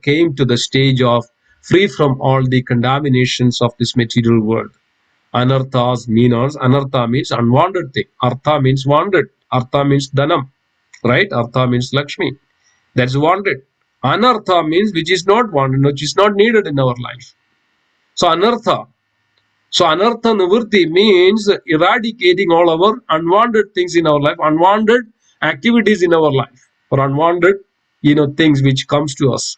came to the stage of free from all the contaminations of this material world. Anarthas anartha means unwanted thing. Artha means wanted. Artha means dhanam. Right? Artha means Lakshmi. That's wanted. Anartha means which is not wanted, which is not needed in our life. So anartha. So anartha nivritti means eradicating all our unwanted things in our life, unwanted activities in our life, or unwanted, things which comes to us.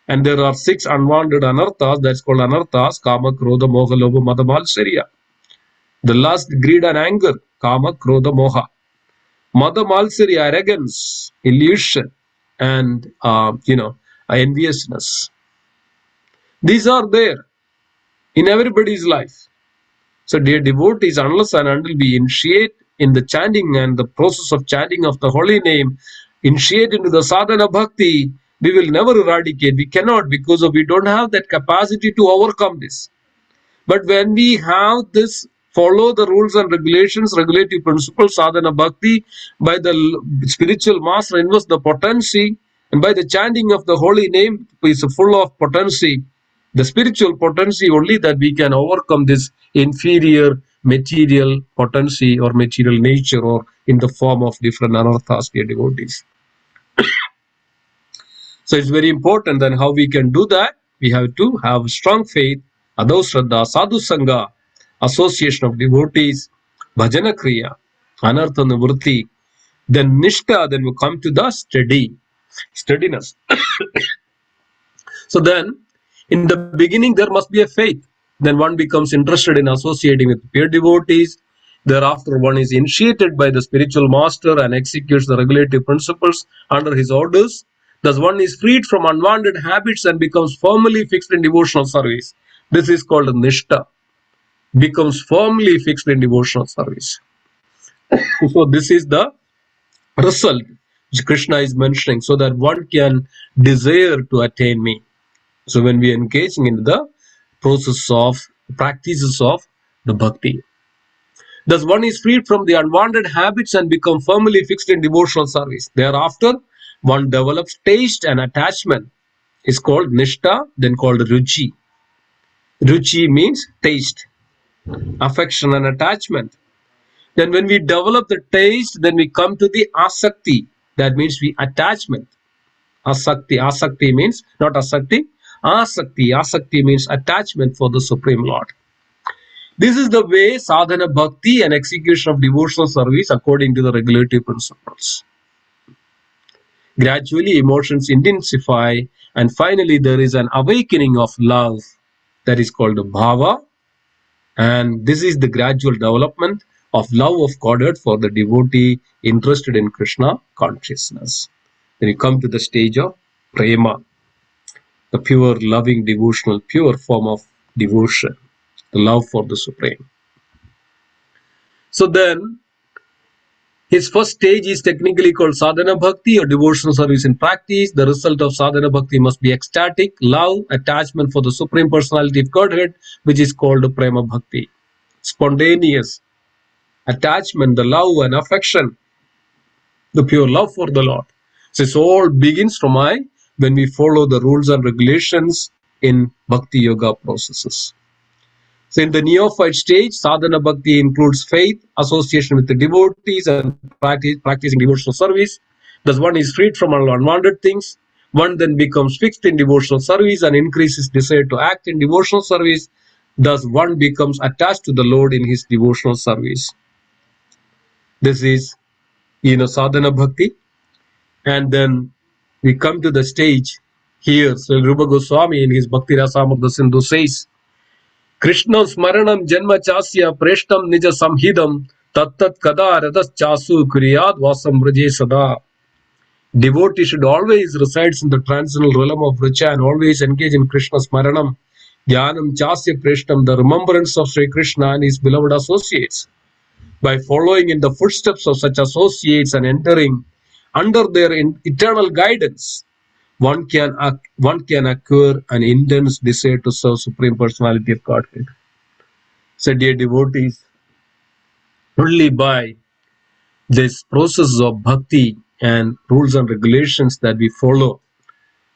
And there are 6 unwanted anarthas, that's called anarthas, kama, krodha, moha, lobha, mada, malsarya. The lust, greed and anger, kama, krodha, moha. Mada, malsarya, arrogance, illusion, and, enviousness. These are there in everybody's life. So dear devotees, unless and until we initiate in the chanting and the process of chanting of the holy name, initiate into the sadhana bhakti, we will never eradicate. We cannot, because we don't have that capacity to overcome this. But when we have this follow the rules and regulations, regulative principles, sadhana bhakti, by the spiritual master invest the potency, and by the chanting of the holy name is full of potency, the spiritual potency only, that we can overcome this inferior material potency or material nature, or in the form of different anarthas, dear devotees. So it's very important. Then how we can do that? We have to have strong faith, adosraddha, sadhu sangha, association of devotees, bhajana kriya, anartha nivritti, then nishta, then we come to the steadiness. So then, in the beginning, there must be a faith. Then one becomes interested in associating with peer devotees. Thereafter, one is initiated by the spiritual master and executes the regulative principles under his orders. Thus, one is freed from unwanted habits and becomes firmly fixed in devotional service. This is called nishta, becomes firmly fixed in devotional service. So, this is the result which Krishna is mentioning, so that one can desire to attain me. So when we are engaging in the process of practices of the bhakti, thus one is freed from the unwanted habits and become firmly fixed in devotional service. Thereafter, one develops taste and attachment. It's called nishta, then called ruchi. Ruchi means taste, affection and attachment. Then when we develop the taste, then we come to the asakti. That means we attachment. Asakti means not asakti. Asakti means attachment for the Supreme Lord. This is the way sadhana bhakti and execution of devotional service according to the regulative principles. Gradually emotions intensify, and finally there is an awakening of love, that is called bhava, and this is the gradual development of love of Godhead for the devotee interested in Krishna consciousness. Then you come to the stage of prema, the pure, loving, devotional, pure form of devotion, the love for the Supreme. So then, his first stage is technically called sadhana bhakti, or devotional service in practice. The result of sadhana bhakti must be ecstatic, love, attachment for the Supreme Personality of Godhead, which is called prema bhakti. Spontaneous attachment, the love and affection, the pure love for the Lord. So this all begins from when we follow the rules and regulations in bhakti yoga processes. So in the neophyte stage, sadhana bhakti includes faith, association with the devotees, and practicing devotional service. Thus one is freed from all unwanted things. One then becomes fixed in devotional service and increases desire to act in devotional service. Thus one becomes attached to the Lord in his devotional service. This is, sadhana bhakti. And then we come to the stage here. So Rupa Goswami in his Bhakti Rasamrita Sindhu says, Krishna smaranam janma chasya preshtam nija samhidam tattat kada radas chasu kuriyad vasam vraje sada. Devotee should always reside in the transcendental realm of Vricha and always engage in Krishna smaranam, dhyanam chasya preshtam, the remembrance of Sri Krishna and his beloved associates. By following in the footsteps of such associates and entering under their eternal guidance, one can acquire an intense desire to serve Supreme Personality of Godhead. So, dear devotees, only by this process of bhakti and rules and regulations that we follow.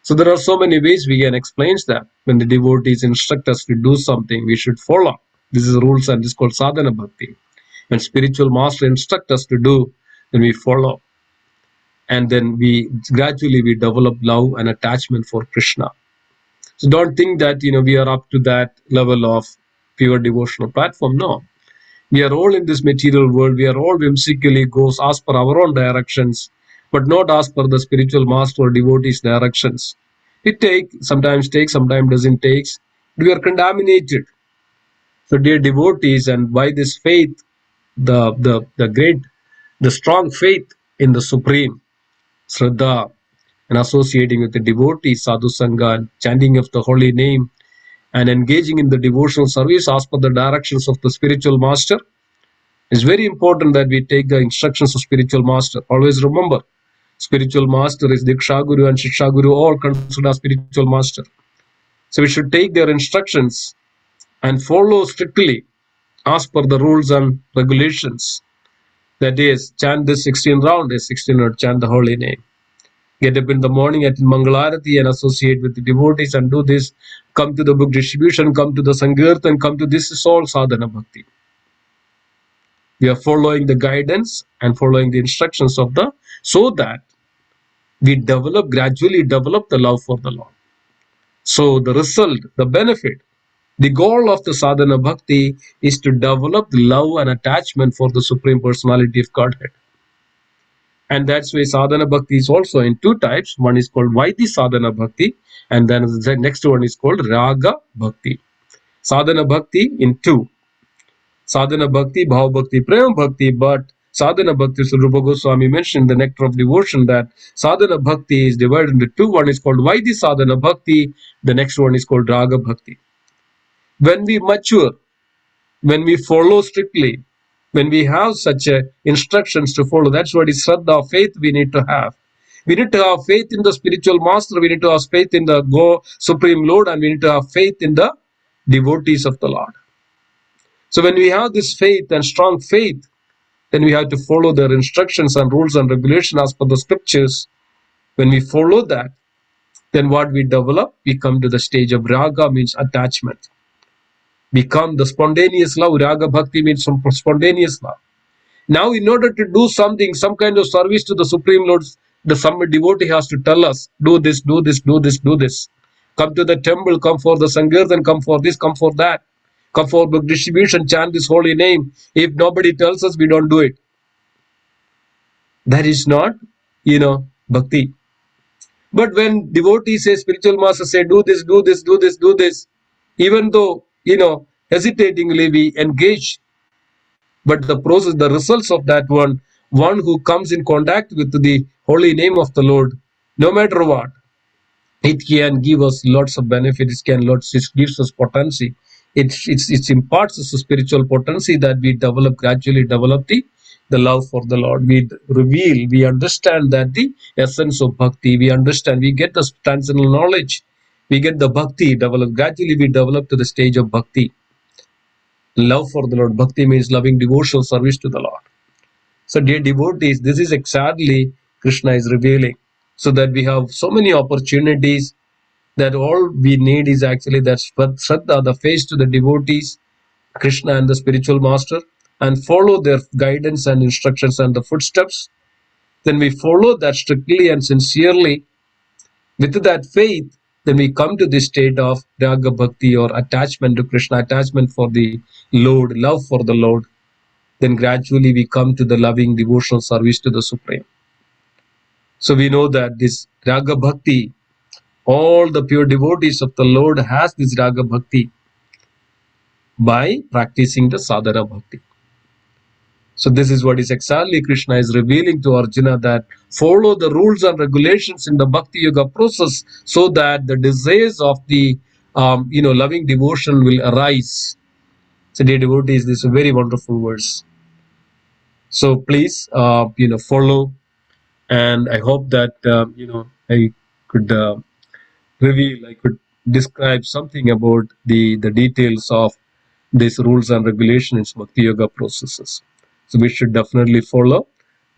So there are so many ways we can explain that. When the devotees instruct us to do something, we should follow. This is the rules, and this is called sadhana bhakti. When spiritual master instruct us to do, then we follow. And then we gradually develop love and attachment for Krishna. So don't think that we are up to that level of pure devotional platform. No, we are all in this material world. We are all whimsically goes as per our own directions, but not as per the spiritual master or devotee's directions. It sometimes takes, sometimes doesn't take. We are contaminated. So dear devotees, and by this faith, the strong faith in the Supreme, Shraddha, and associating with the devotees, sadhu sangha, chanting of the holy name, and engaging in the devotional service as per the directions of the spiritual master, it's very important that we take the instructions of spiritual master. Always remember, spiritual master is Diksha Guru and Shiksha Guru, all considered spiritual master. So we should take their instructions and follow strictly as per the rules and regulations. That is, chant this 16 round, is 16 or chant the holy name. Get up in the morning at Mangalarati and associate with the devotees and do this. Come to the book distribution, come to the Sankirtan, come to this is all sadhana bhakti. We are following the guidance and following the instructions of the, so that we gradually develop the love for the Lord. So the result, the benefit, the goal of the sadhana bhakti is to develop the love and attachment for the Supreme Personality of Godhead. And that's why sadhana bhakti is also in two types. One is called Vaidhi sadhana bhakti, and then the next one is called Raga bhakti. Sadhana bhakti in two. Sadhana bhakti, bhava bhakti, prema bhakti, but sadhana bhakti, so Rupa Goswami mentioned in the Nectar of Devotion that sadhana bhakti is divided into two. One is called Vaidhi sadhana bhakti, the next one is called Raga bhakti. When we mature, when we follow strictly, when we have such instructions to follow, that's what is Shraddha, faith we need to have. We need to have faith in the spiritual master, we need to have faith in the Supreme Lord, and we need to have faith in the devotees of the Lord. So when we have this faith and strong faith, then we have to follow their instructions and rules and regulations as per the scriptures. When we follow that, then what we develop, we come to the stage of raga, means attachment. Become the spontaneous love. Raga bhakti means some spontaneous love. Now, in order to do something, some kind of service to the Supreme Lord, the some devotee has to tell us, do this, do this, do this, do this. Come to the temple, come for the Sankirtan, come for this, come for that. Come for book distribution, chant this holy name. If nobody tells us, we don't do it. That is not, bhakti. But when devotees say, spiritual master say, do this, do this, do this, do this, even though, hesitatingly we engage, but the process, the results of that one who comes in contact with the holy name of the Lord, no matter what, it can give us lots of benefits. It gives us potency. It imparts us a spiritual potency that we gradually develop the love for the Lord. We understand that the essence of bhakti. We get the transcendental knowledge. We get the bhakti develop. Gradually we develop to the stage of bhakti. Love for the Lord. Bhakti means loving devotional service to the Lord. So dear devotees, this is exactly Krishna is revealing. So that we have so many opportunities, that all we need is actually that Shraddha, the face to the devotees, Krishna and the spiritual master, and follow their guidance and instructions and the footsteps. Then we follow that strictly and sincerely. With that faith, then we come to this state of Raga Bhakti, or attachment to Krishna, attachment for the Lord, love for the Lord. Then gradually we come to the loving devotional service to the Supreme. So we know that this Raga Bhakti, all the pure devotees of the Lord has this Raga Bhakti by practicing the Sadhana Bhakti. So this is what is exactly Krishna is revealing to Arjuna, that follow the rules and regulations in the Bhakti Yoga process, so that the desires of the loving devotion will arise. So dear devotees, this is a very wonderful verse. So please follow, and I hope that I could I could describe something about the details of these rules and regulations, Bhakti Yoga processes. So we should definitely follow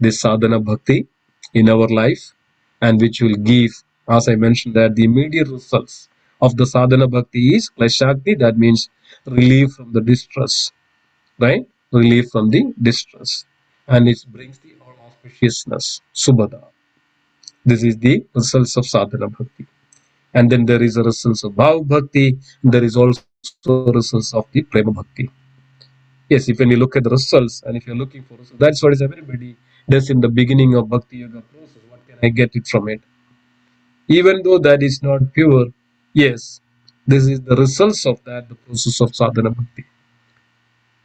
this sadhana bhakti in our life, and which will give, as I mentioned, that the immediate results of the sadhana bhakti is klashakti, that means relief from the distress, right? Relief from the distress, and it brings the all auspiciousness, subhada. This is the results of sadhana bhakti. And then there is a results of bhava bhakti, there is also results of the prema bhakti. Yes, if when you look at the results, and if you're looking for results, that's what is everybody does in the beginning of Bhakti Yoga process. What can I get it from it? Even though that is not pure, yes, this is the results of that, the process of sadhana bhakti.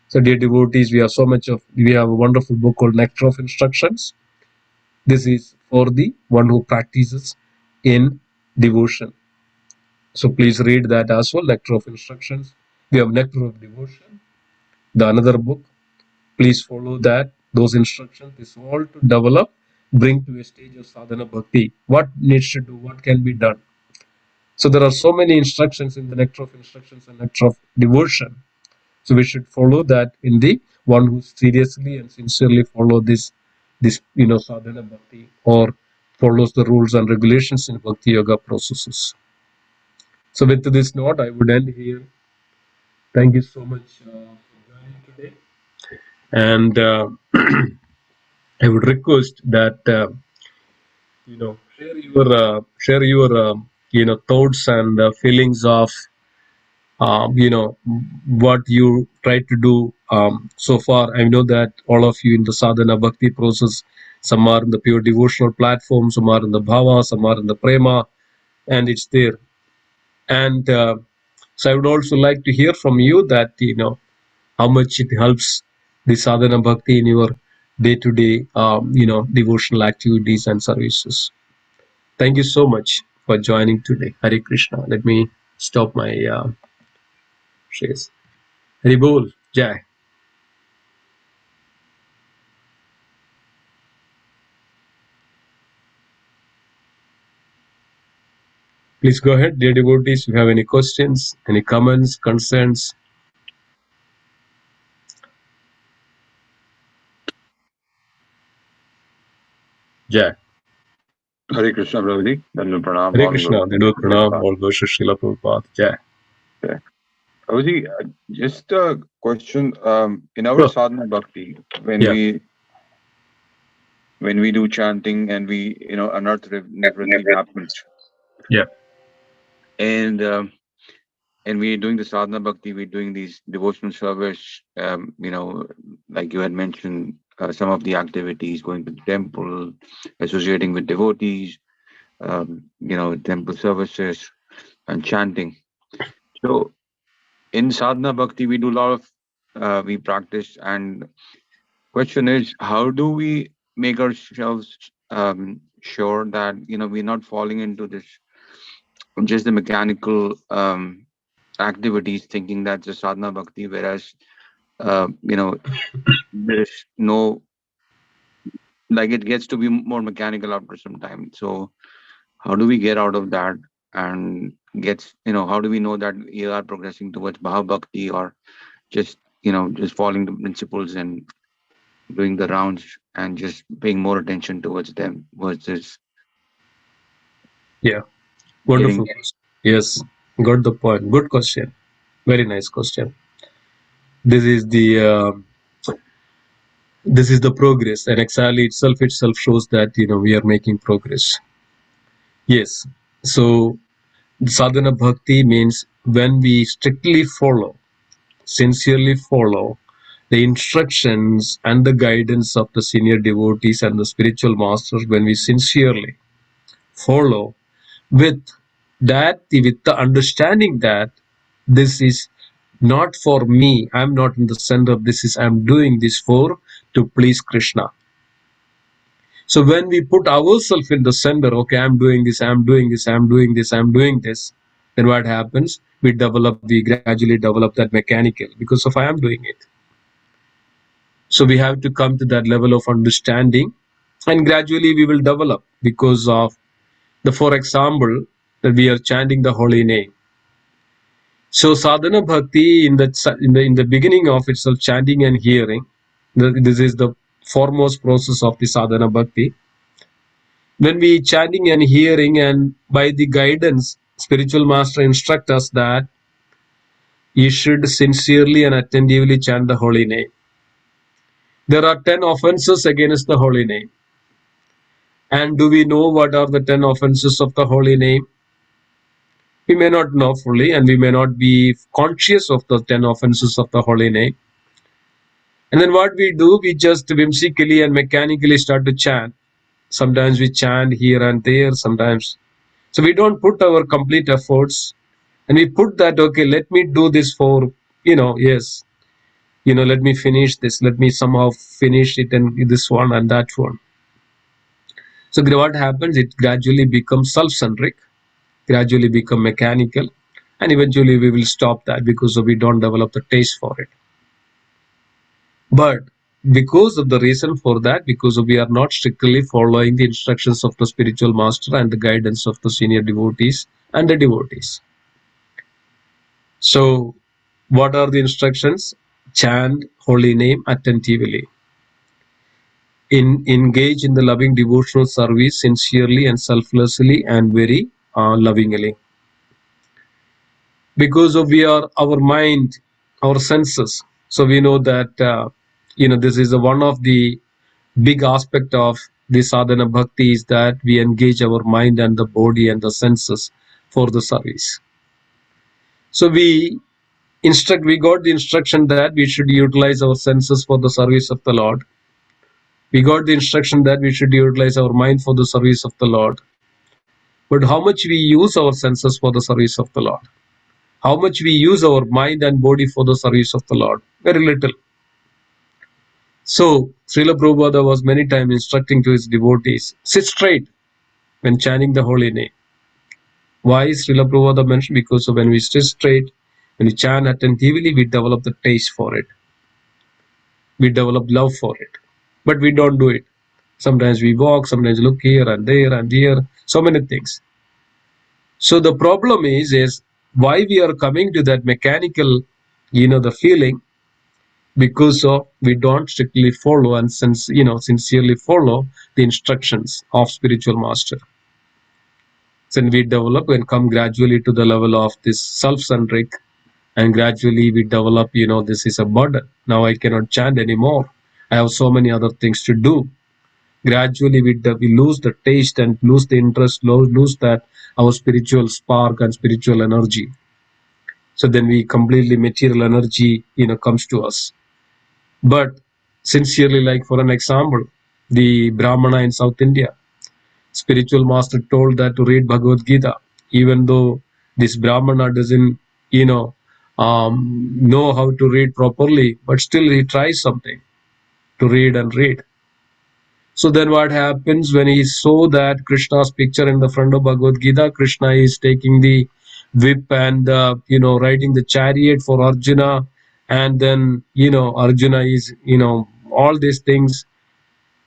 So dear devotees, we have a wonderful book called Nectar of Instructions. This is for the one who practices in devotion. So please read that as well, Nectar of Instructions. We have Nectar of Devotion, the another book. Please follow that, those instructions. This all to develop, bring to a stage of sadhana bhakti. What needs to do, what can be done. So there are so many instructions in the Nectar of Instructions and Nectar of Devotion. So we should follow that in the one who seriously and sincerely follow this sadhana bhakti, or follows the rules and regulations in bhakti yoga processes. So with this note, I would end here. Thank you so much for joining today, and I would request that share your thoughts and feelings of what you try to do so far. I know that all of you in the sadhana bhakti process, some are in the pure devotional platform, some are in the bhava, some are in the prema, and it's there. And so I would also like to hear from you that how much it helps the sadhana bhakti in your day-to-day devotional activities and services. Thank you so much for joining today. Hare Krishna. Let me stop my shares. Hari Bol. Jai. Please go ahead, dear devotees. If you have any questions, any comments, concerns. Jai. Hare Krishna, Prabhuji. Dandavat pranam. Hare All Krishna. glory to Dandavat Srila pranam. Prabhupada. All glories to Srila Prabhupada. Jai. Yeah. Prabhuji, just a question. In our Sure. sadhana bhakti, when Yeah. we do chanting and we, anartha nivritti happens, Yeah. and we're doing the sadhana bhakti, we're doing these devotional service, like you had mentioned, some of the activities, going to the temple, associating with devotees, temple services and chanting. So in sadhana bhakti, we do a lot of, we practice, and question is, how do we make ourselves sure that, we're not falling into this, just the mechanical activities, thinking that's a sadhana bhakti, whereas there's no, like, it gets to be more mechanical after some time. So how do we get out of that, and how do we know that we are progressing towards bhava bhakti, or just just following the principles and doing the rounds and just paying more attention towards them versus Yeah. getting. Wonderful. Yes. Got the point. Good question. Very nice question. This is the progress, and exactly itself shows that we are making progress. Yes. So sadhana bhakti means when we strictly follow, sincerely follow the instructions and the guidance of the senior devotees and the spiritual masters, when we sincerely follow with the understanding that this is not for me, I'm not in the center, I'm doing this for to please Krishna. So when we put ourselves in the center, okay, I'm doing this, then what happens? We gradually develop that mechanical, because of I am doing it. So we have to come to that level of understanding, and gradually we will develop, because of for example, that we are chanting the holy name. So sadhana bhakti, in the beginning of itself, chanting and hearing, this is the foremost process of the sadhana bhakti. When we chanting and hearing, and by the guidance, spiritual master instruct us that you should sincerely and attentively chant the holy name. There are 10 offenses against the holy name. And do we know what are the 10 offenses of the holy name? We may not know fully, and we may not be conscious of the 10 offenses of the holy name. And then what we do, we just whimsically and mechanically start to chant. Sometimes we chant here and there, sometimes. So we don't put our complete efforts, and we put that, okay, let me do this for, yes, let me finish this, let me somehow finish it, and this one and that one. So what happens? It gradually becomes self-centric, gradually become mechanical, and eventually we will stop that, because we don't develop the taste for it. But because of the reason for that, because we are not strictly following the instructions of the spiritual master and the guidance of the senior devotees and the devotees. So What are the instructions? Chant holy name attentively. Engage in the loving devotional service sincerely and selflessly and very lovingly. Because of our mind, our senses. So we know that this is one of the big aspect of the sadhana bhakti is that we engage our mind and the body and the senses for the service. So we got the instruction that we should utilize our senses for the service of the Lord. We got the instruction that we should utilize our mind for the service of the Lord. But how much we use our senses for the service of the Lord? How much we use our mind and body for the service of the Lord? Very little. So Srila Prabhupada was many times instructing to his devotees, sit straight when chanting the holy name. Why is Srila Prabhupada mentioned? Because when we sit straight, when we chant attentively, we develop the taste for it. We develop love for it. But we don't do it. Sometimes we walk, sometimes look here and there and here, so many things. So the problem is why we are coming to that mechanical, the feeling, because of we don't strictly follow and sincerely follow the instructions of spiritual master. Then we develop and come gradually to the level of this self-centric, and gradually we develop, this is a burden. Now I cannot chant anymore. I have so many other things to do. Gradually we lose the taste and lose the interest, lose that our spiritual spark and spiritual energy. So then we completely material energy, comes to us. But sincerely, like for an example, the Brahmana in South India, spiritual master told that to read Bhagavad Gita, even though this Brahmana doesn't, know how to read properly, but still he tries something to read and read. So then what happens when he saw that Krishna's picture in the front of Bhagavad Gita, Krishna is taking the whip and, riding the chariot for Arjuna. And then, Arjuna is, all these things.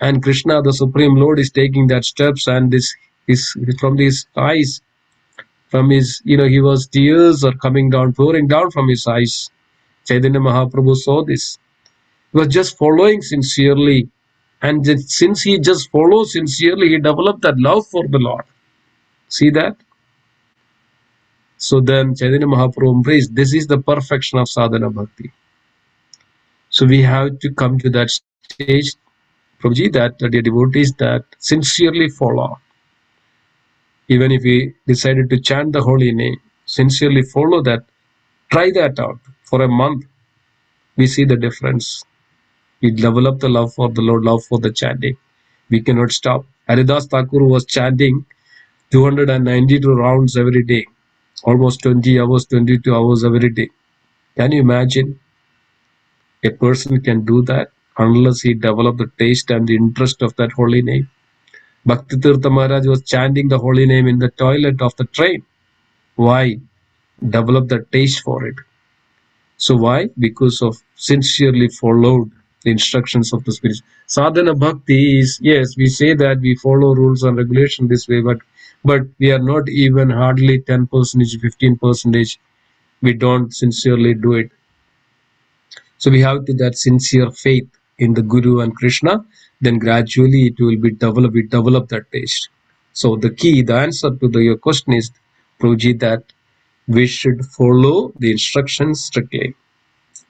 And Krishna, the Supreme Lord, is taking that steps, and this is from his eyes, from his, he was tears are coming down, pouring down from his eyes. Chaitanya Mahaprabhu saw this. He was just following sincerely. And since he just follows sincerely, he developed that love for the Lord. See that? So then Chaitanya Mahaprabhu embraced, this is the perfection of sadhana bhakti. So we have to come to that stage, Prabhuji, that the devotees that sincerely follow. Even if we decided to chant the holy name, sincerely follow that, try that out for a month. We see the difference. We develop the love for the Lord, love for the chanting. We cannot stop. Haridas Thakur was chanting 292 rounds every day, almost 20 hours, 22 hours every day. Can you imagine? A person can do that unless he develop the taste and the interest of that holy name. Bhakti Tirtha Maharaj was chanting the holy name in the toilet of the train. Why? Develop the taste for it. So why? Because of sincerely followed the instructions of the Spirit. Sadhana Bhakti is, yes, we say that we follow rules and regulation this way, but we are not even hardly 10%, 15%. We don't sincerely do it. So we have to that sincere faith in the Guru and Krishna, then gradually it will be developed, we develop that taste. So the key, the answer to your question is, Prabhuji, that we should follow the instructions strictly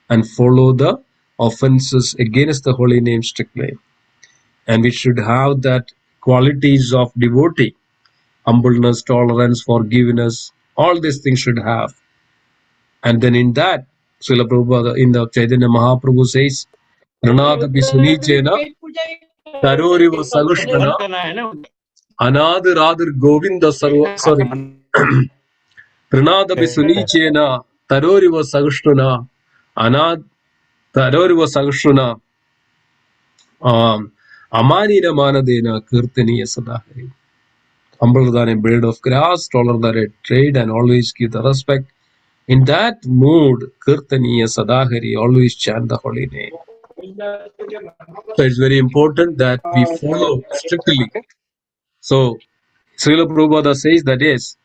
and follow the offenses against the holy name strictly. And we should have that qualities of devotee, humbleness, tolerance, forgiveness, all these things should have. And then in that, Srila Prabhupada in the Chaitanya Mahaprabhu says, Pranadapi Sunichena, Taroriva Sagushtana, Anadiradir Govinda Sarva, sorry, Pranadapi Sunichena, Taroriva Sagushtana, Anad Taroriva Sagushtana, Amanina Manadena, Kirtaniya Sadahari. Humble than a blade of grass, taller than a trade, and always give the respect. In that mood, Kirtaniya Sadahari, always chant the holy name. So it's very important that we follow strictly. So Srila Prabhupada says that yes,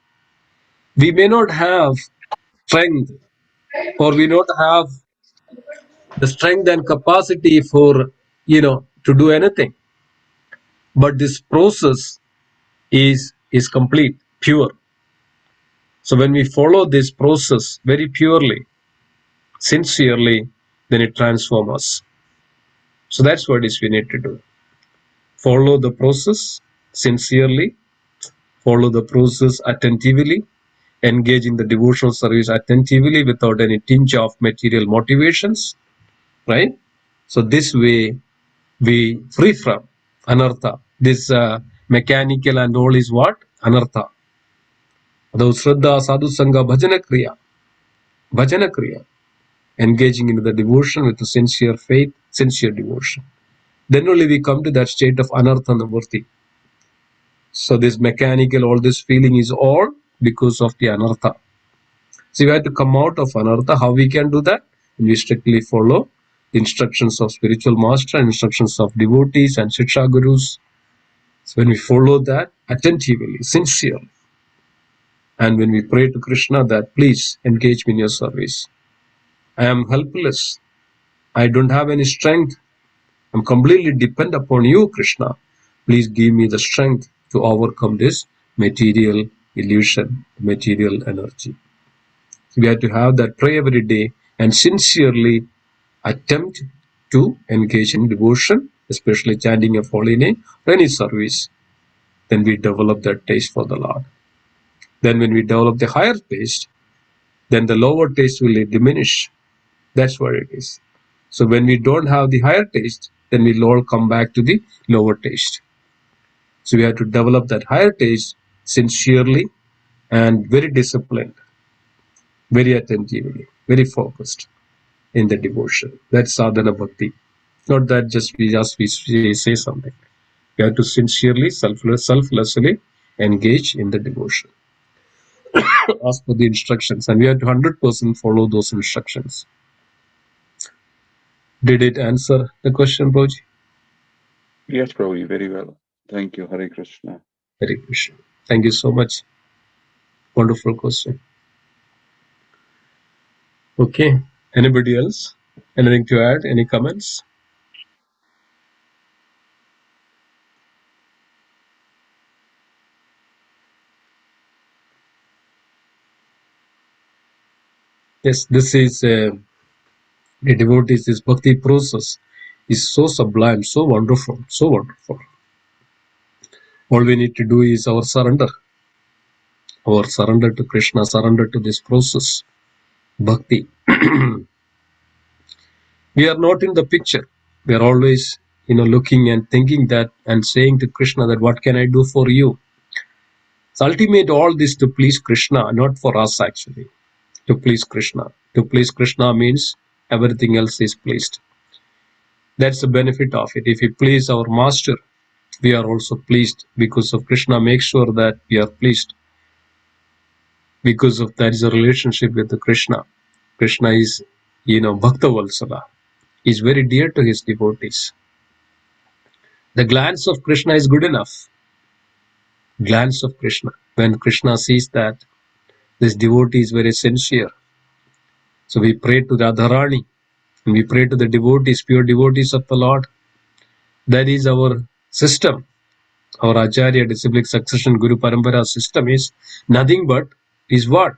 we may not have strength or we don't have the strength and capacity for, to do anything. But this process is complete, pure. So when we follow this process very purely, sincerely, then it transforms us. So that's what is we need to do. Follow the process sincerely, follow the process attentively, engage in the devotional service attentively without any tinge of material motivations, right? So this way we free from anartha. This mechanical and all is what? Anartha. Those Shraddha, Sadhu Sangha, Bhajana Kriya, engaging in the devotion with the sincere faith, sincere devotion. Then only we come to that state of anartha nivritti. So this mechanical, all this feeling is all because of the anartha. So we have to come out of anartha. How we can do that? We strictly follow the instructions of spiritual master and instructions of devotees and Shiksha Gurus. So when we follow that attentively, sincerely, and when we pray to Krishna that please engage me in your service. I am helpless. I don't have any strength. I'm completely dependent upon you, Krishna. Please give me the strength to overcome this material illusion, material energy. So we have to have that pray every day and sincerely attempt to engage in devotion, especially chanting of holy name or any service. Then we develop that taste for the Lord. Then when we develop the higher taste, then the lower taste will diminish. That's what it is. So when we don't have the higher taste, then we'll all come back to the lower taste. So we have to develop that higher taste sincerely and very disciplined, very attentively, very focused in the devotion. That's sadhana bhakti. Not that we say something. We have to sincerely, selflessly engage in the devotion as per the instructions, and we have to 100% follow those instructions. Did it answer the question, Prabhuji? Yes, Prabhuji, very well. Thank you. Hare Krishna. Hare Krishna. Thank you so much. Wonderful question. Okay. Anybody else? Anything to add? Any comments? Yes, this is the devotees, this bhakti process is so sublime, so wonderful, so wonderful. All we need to do is our surrender to Krishna, surrender to this process, bhakti. We are not in the picture. We are always, looking and thinking that and saying to Krishna that what can I do for you? So ultimate all this to please Krishna, not for us actually. To please Krishna. To please Krishna means everything else is pleased. That's the benefit of it. If we please our master, we are also pleased because of Krishna. Make sure that we are pleased. Because of that is a relationship with the Krishna. Krishna is, Bhakta Valsala. Is very dear to his devotees. The glance of Krishna is good enough. Glance of Krishna. When Krishna sees that this devotee is very sincere, so we pray to the Radharani and we pray to the devotees, pure devotees of the Lord. That is our system. Our Acharya, disciplic succession, Guru Parampara system is nothing but is what?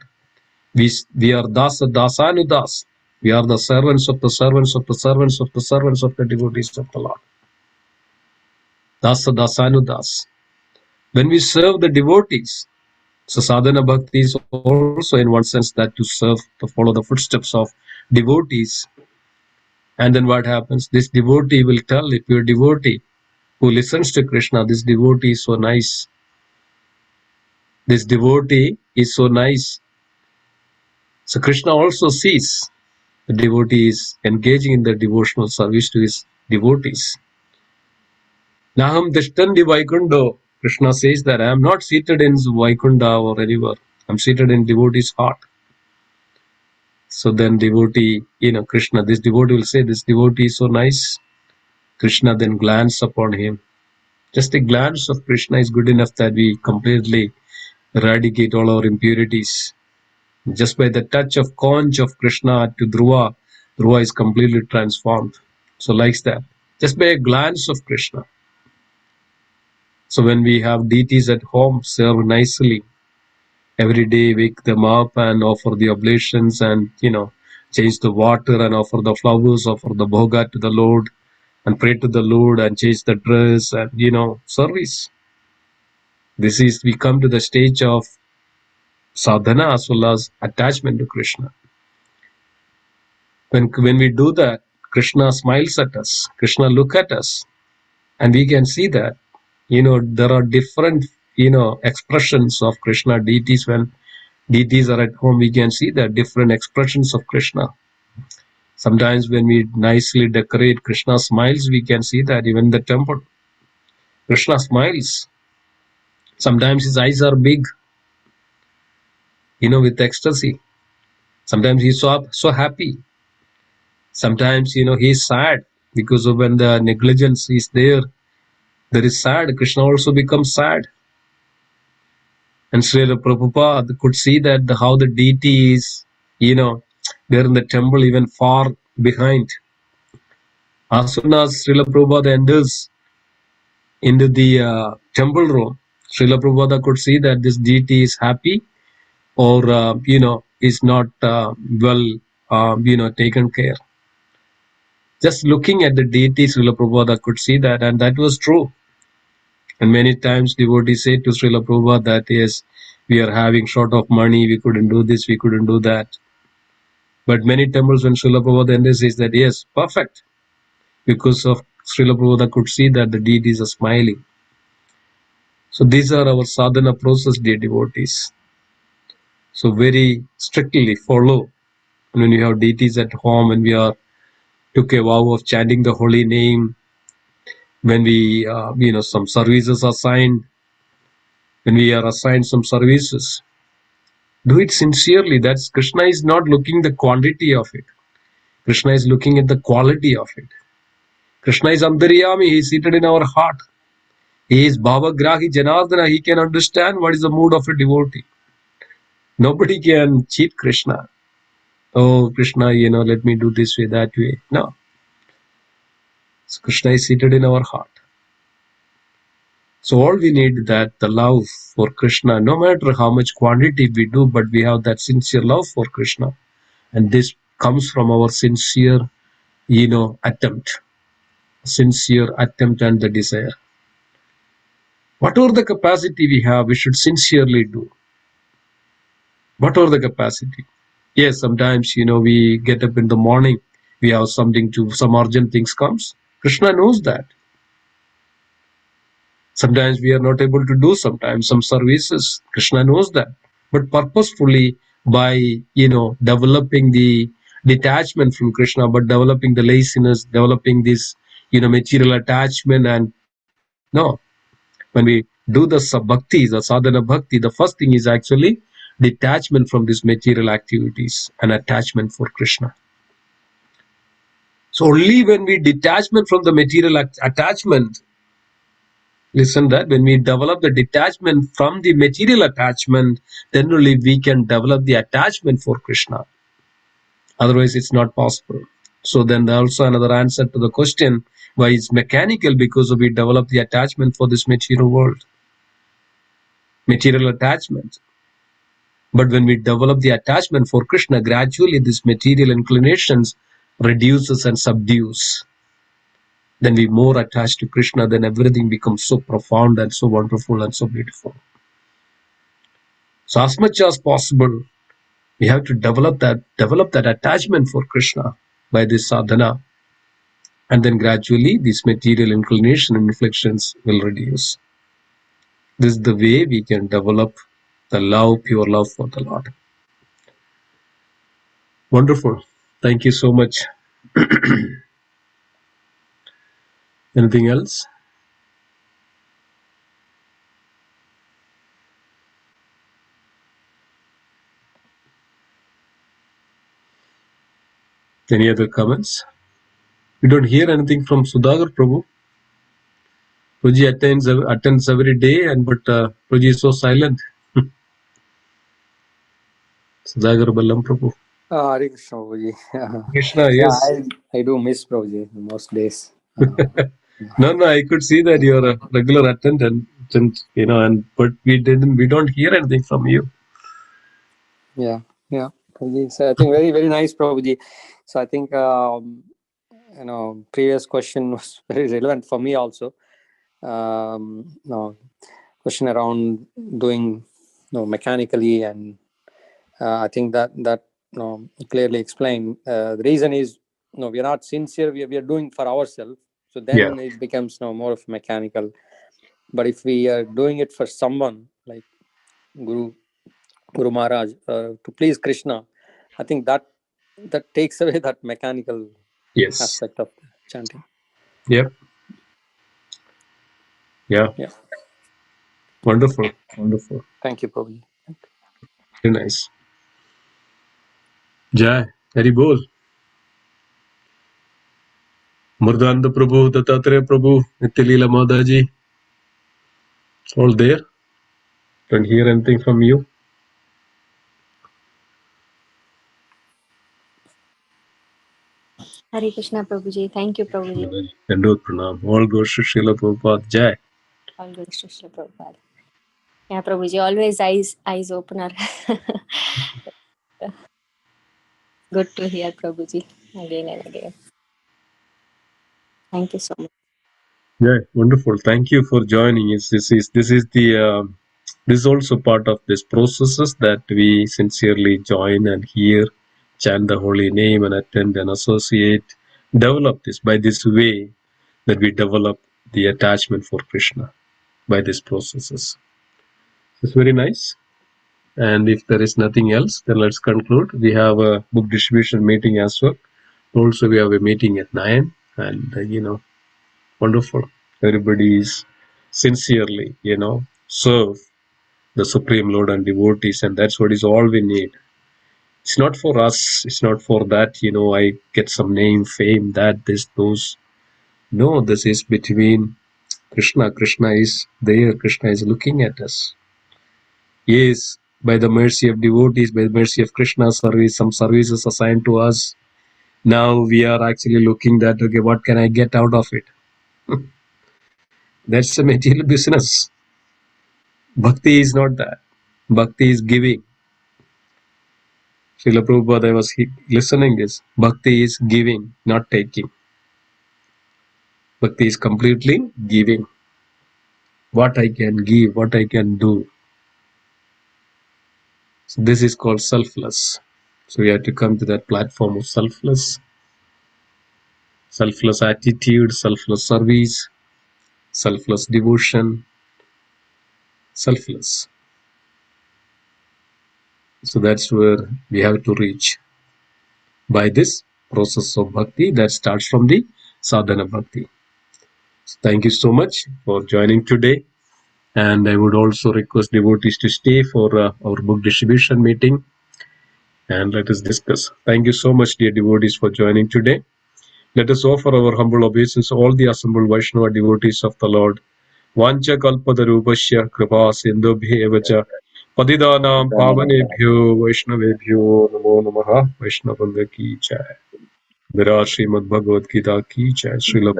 We are Dasanudas. We are the servants of the servants of the servants of the servants of the devotees of the Lord. Dasanudas. When we serve the devotees, so sadhana bhakti is also in one sense that to serve, to follow the footsteps of devotees. And then what happens? This devotee will tell, if you're a devotee who listens to Krishna, this devotee is so nice. This devotee is so nice. So Krishna also sees the devotee is engaging in the devotional service to his devotees. Naham Tishtandi Vaikundo. Krishna says that I am not seated in Vaikunda or anywhere. I'm seated in devotee's heart. So then devotee, Krishna, this devotee will say, this devotee is so nice. Krishna then glance upon him. Just a glance of Krishna is good enough that we completely eradicate all our impurities. Just by the touch of conch of Krishna to Dhruva, Dhruva is completely transformed. So likes that. Just by a glance of Krishna. So when we have deities at home, serve nicely. Every day wake them up and offer the oblations and, change the water and offer the flowers, offer the bhoga to the Lord and pray to the Lord and change the dress and, service. This is, we come to the stage of sadhana as well as attachment to Krishna. When we do that, Krishna smiles at us, Krishna look at us, and we can see that, there are different, expressions of Krishna deities. When deities are at home, we can see that different expressions of Krishna. Sometimes when we nicely decorate, Krishna smiles, we can see that even in the temple. Krishna smiles. Sometimes his eyes are big, with ecstasy. Sometimes he's so happy. Sometimes, he's sad because of when the negligence is there is sad. Krishna also becomes sad. And Srila Prabhupada could see that how the deity is, there in the temple even far behind. As soon as Srila Prabhupada enters into the temple room, Srila Prabhupada could see that this deity is happy or, is not well, taken care. Just looking at the deity, Srila Prabhupada could see that, and that was true. And many times devotees say to Srila Prabhupada that, yes, we are having short of money, we couldn't do this, we couldn't do that. But many temples when Srila Prabhupada enters says that, yes, perfect. Because of Srila Prabhupada could see that the deities are smiling. So these are our sadhana process, dear devotees. So very strictly follow. And when you have deities at home, when we are took a vow of chanting the holy name, when we, some services are assigned, when we are assigned some services, do it sincerely. That's Krishna is not looking the quantity of it. Krishna is looking at the quality of it. Krishna is Antaryami. He is seated in our heart. He is Bhavagrahi Janardana. He can understand what is the mood of a devotee. Nobody can cheat Krishna. Oh, Krishna, let me do this way, that way. No. So Krishna is seated in our heart. So all we need that the love for Krishna, no matter how much quantity we do, but we have that sincere love for Krishna. And this comes from our sincere, attempt. Sincere attempt and the desire. Whatever the capacity we have, we should sincerely do. Whatever the capacity. Yes, sometimes, we get up in the morning, we have something to, some urgent things comes. Krishna knows that. Sometimes we are not able to do sometimes some services. Krishna knows that. But purposefully by, developing the detachment from Krishna, but developing the laziness, developing this, material attachment and no. When we do the bhakti, the sadhana bhakti, the first thing is actually detachment from these material activities and attachment for Krishna. So only when we detachment from the material attachment, listen that, when we develop the detachment from the material attachment, then only we can develop the attachment for Krishna. Otherwise, it's not possible. So then also another answer to the question, why it's mechanical, because we develop the attachment for this material world. Material attachment. But when we develop the attachment for Krishna, gradually these material inclinations reduces and subdues. Then we more attached to Krishna, then everything becomes so profound and so wonderful and so beautiful. So as much as possible, we have to develop that attachment for Krishna by this sadhana. And then gradually these material inclination and inflections will reduce. This is the way we can develop the love, pure love for the Lord. Wonderful. Thank you so much. Anything else? Any other comments? We don't hear anything from Sudhagar Prabhu. Prabhuji attends every day, but Prabhuji is so silent. Sudhagar Ballam Prabhu. Hare Krishna, Prabhuji. Krishna, Yeah, yes. I do miss Prabhuji most days. No, I could see that you're a regular attendant, and but we don't hear anything from you. Yeah, Prabhuji. So I think very, very nice, Prabhuji. So I think, previous question was very relevant for me also. Question around doing, mechanically, and I think that clearly explained. The reason is, we are not sincere. We are doing for ourselves. So then it becomes more of mechanical. But if we are doing it for someone like Guru Maharaj, to please Krishna, I think that takes away that mechanical aspect of chanting. Yep. Yeah. Wonderful. Thank you, Prabhuji. Very nice. Jai. Hari Bol. Murdanda Prabhu, Dattatreya Prabhu, Nityalila Madaji. All there. Don't hear anything from you. Hare Krishna, Prabhuji. Thank you, Prabhuji. Dandot Pranam. All goes to Srila Prabhupada. Jai. All goes to Srila Prabhupada. Yeah, Prabhuji, always eyes opener. Good to hear, Prabhuji, again and again. Thank you so much. Yeah, wonderful. Thank you for joining. This is also part of this processes that we sincerely join and hear, chant the holy name and attend and associate, develop this by this way that we develop the attachment for Krishna by these processes. It's very nice. And if there is nothing else, then let's conclude. We have a book distribution meeting as well. Also, we have a meeting at 9, and wonderful. Everybody is sincerely, serve the Supreme Lord and devotees, and that's what is all we need. It's not for us. It's not for that, I get some name, fame, that, this, those. No, this is between Krishna. Krishna is there. Krishna is looking at us. Yes, by the mercy of devotees, by the mercy of Krishna service, some services assigned to us. Now we are actually looking that, okay, what can I get out of it? That's a material business. Bhakti is not that. Bhakti is giving. Srila Prabhupada, I was listening this. Bhakti is giving, not taking. Bhakti is completely giving. What I can give, what I can do. So this is called selfless. So we have to come to that platform of selfless attitude, selfless service, selfless devotion, selfless. So that's where we have to reach by this process of bhakti that starts from the sadhana bhakti. So thank you so much for joining today. And I would also request devotees to stay for our book distribution meeting and let us discuss. Thank you so much, dear devotees, for joining today. Let us offer our humble obeisance to all the assembled Vaishnava devotees of the Lord. Vancha kalpatarupasya kripa sindhubhyevacha patidanam pavanebhyo Vaishnavebhyo namo namaha. Vaishnavanga ki jai. Virat Srimad Bhagavad Gita ki jai. Srila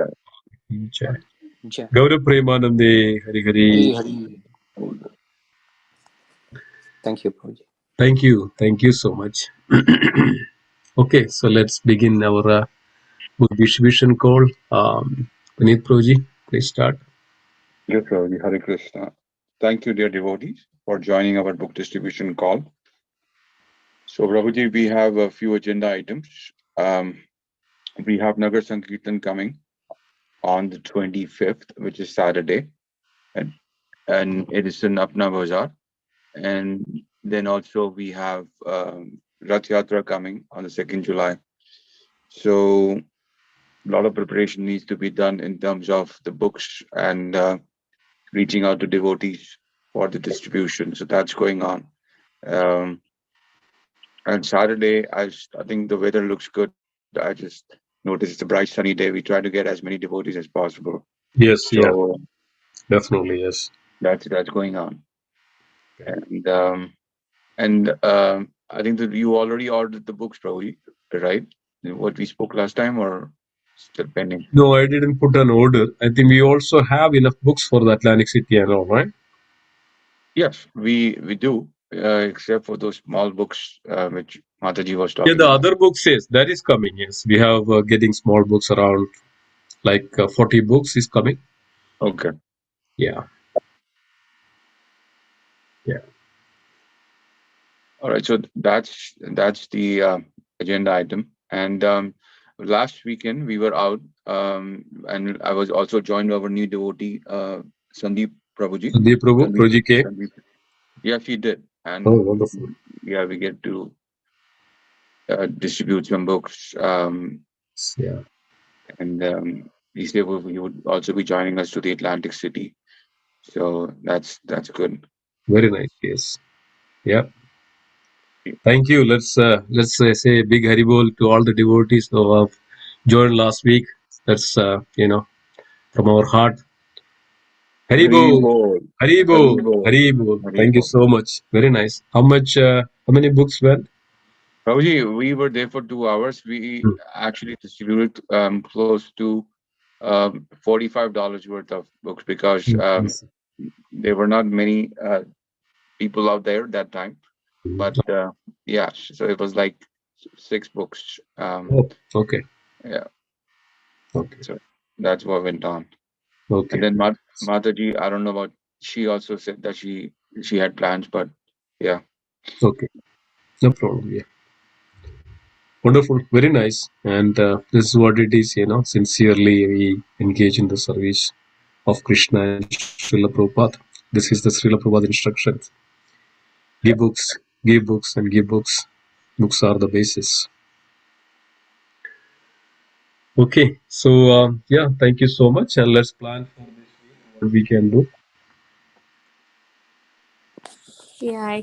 ki jai. Jai. Gaura Premanande Hari Hari. Hari. Thank you, Prabhuji. Thank you so much. Okay, so let's begin our book distribution call. Puneet Prabhuji, please start. Yes, Prabhuji. Hare Krishna. Thank you, dear devotees, for joining our book distribution call. So, Prabhuji, we have a few agenda items. We have Nagar Sankirtan coming on the 25th, which is Saturday, and it is in Apna Bazaar. And then also we have Rath Yatra coming on the 2nd July. So a lot of preparation needs to be done in terms of the books and reaching out to devotees for the distribution. So that's going on. And Saturday, I think the weather looks good. I just noticed it's a bright sunny day. We try to get as many devotees as possible. Yes, So yeah, definitely, yes. that's going on. Okay. And I think that you already ordered the books, Prabhuji, right? What we spoke last time, or still pending? No, I didn't put an order. I think we also have enough books for the Atlantic City and all, right? Yes, we do, except for those small books which Mataji was Yeah, talking the about. other books, yes, that is coming. Yes, we have getting small books around like 40 books is coming. Okay. Yeah. Yeah. All right. So that's the agenda item. And last weekend we were out, and I was also joined by our new devotee, Sandeep Prabhuji. Sandeep Prabhu, Sandeep, Prabhuji came. Sandeep. Yeah, she did. Oh, And wonderful. yeah, we get to distribute some books. Yeah. And he said he would also be joining us to the Atlantic City. So that's good. Very nice. Yes. Yeah. Thank you. Let's say a big haribol to all the devotees who have joined last week. That's from our heart. Haribol, Haribol, haribol, Haribol, haribol. Thank you Haribol. so much. Very nice. How much? How many books went? Prabhuji, we were there for 2 hours. We actually distributed close to $45 worth of books because Yes. there were not many people out there that time. But yeah, so it was like 6 books. Oh, okay. Yeah, Okay. so that's what went on. Okay. And then Mataji, I don't know about. She also said that she had plans, but yeah. Okay. No problem. Yeah. Wonderful. Very nice. And this is what it is. Sincerely we engage in the service of Krishna and Srila Prabhupada. This is the Srila Prabhupada instructions. Give books, give books, and give books. Books are the basis. Okay, so yeah, thank you so much, and let's plan for this week what we can do. Yeah,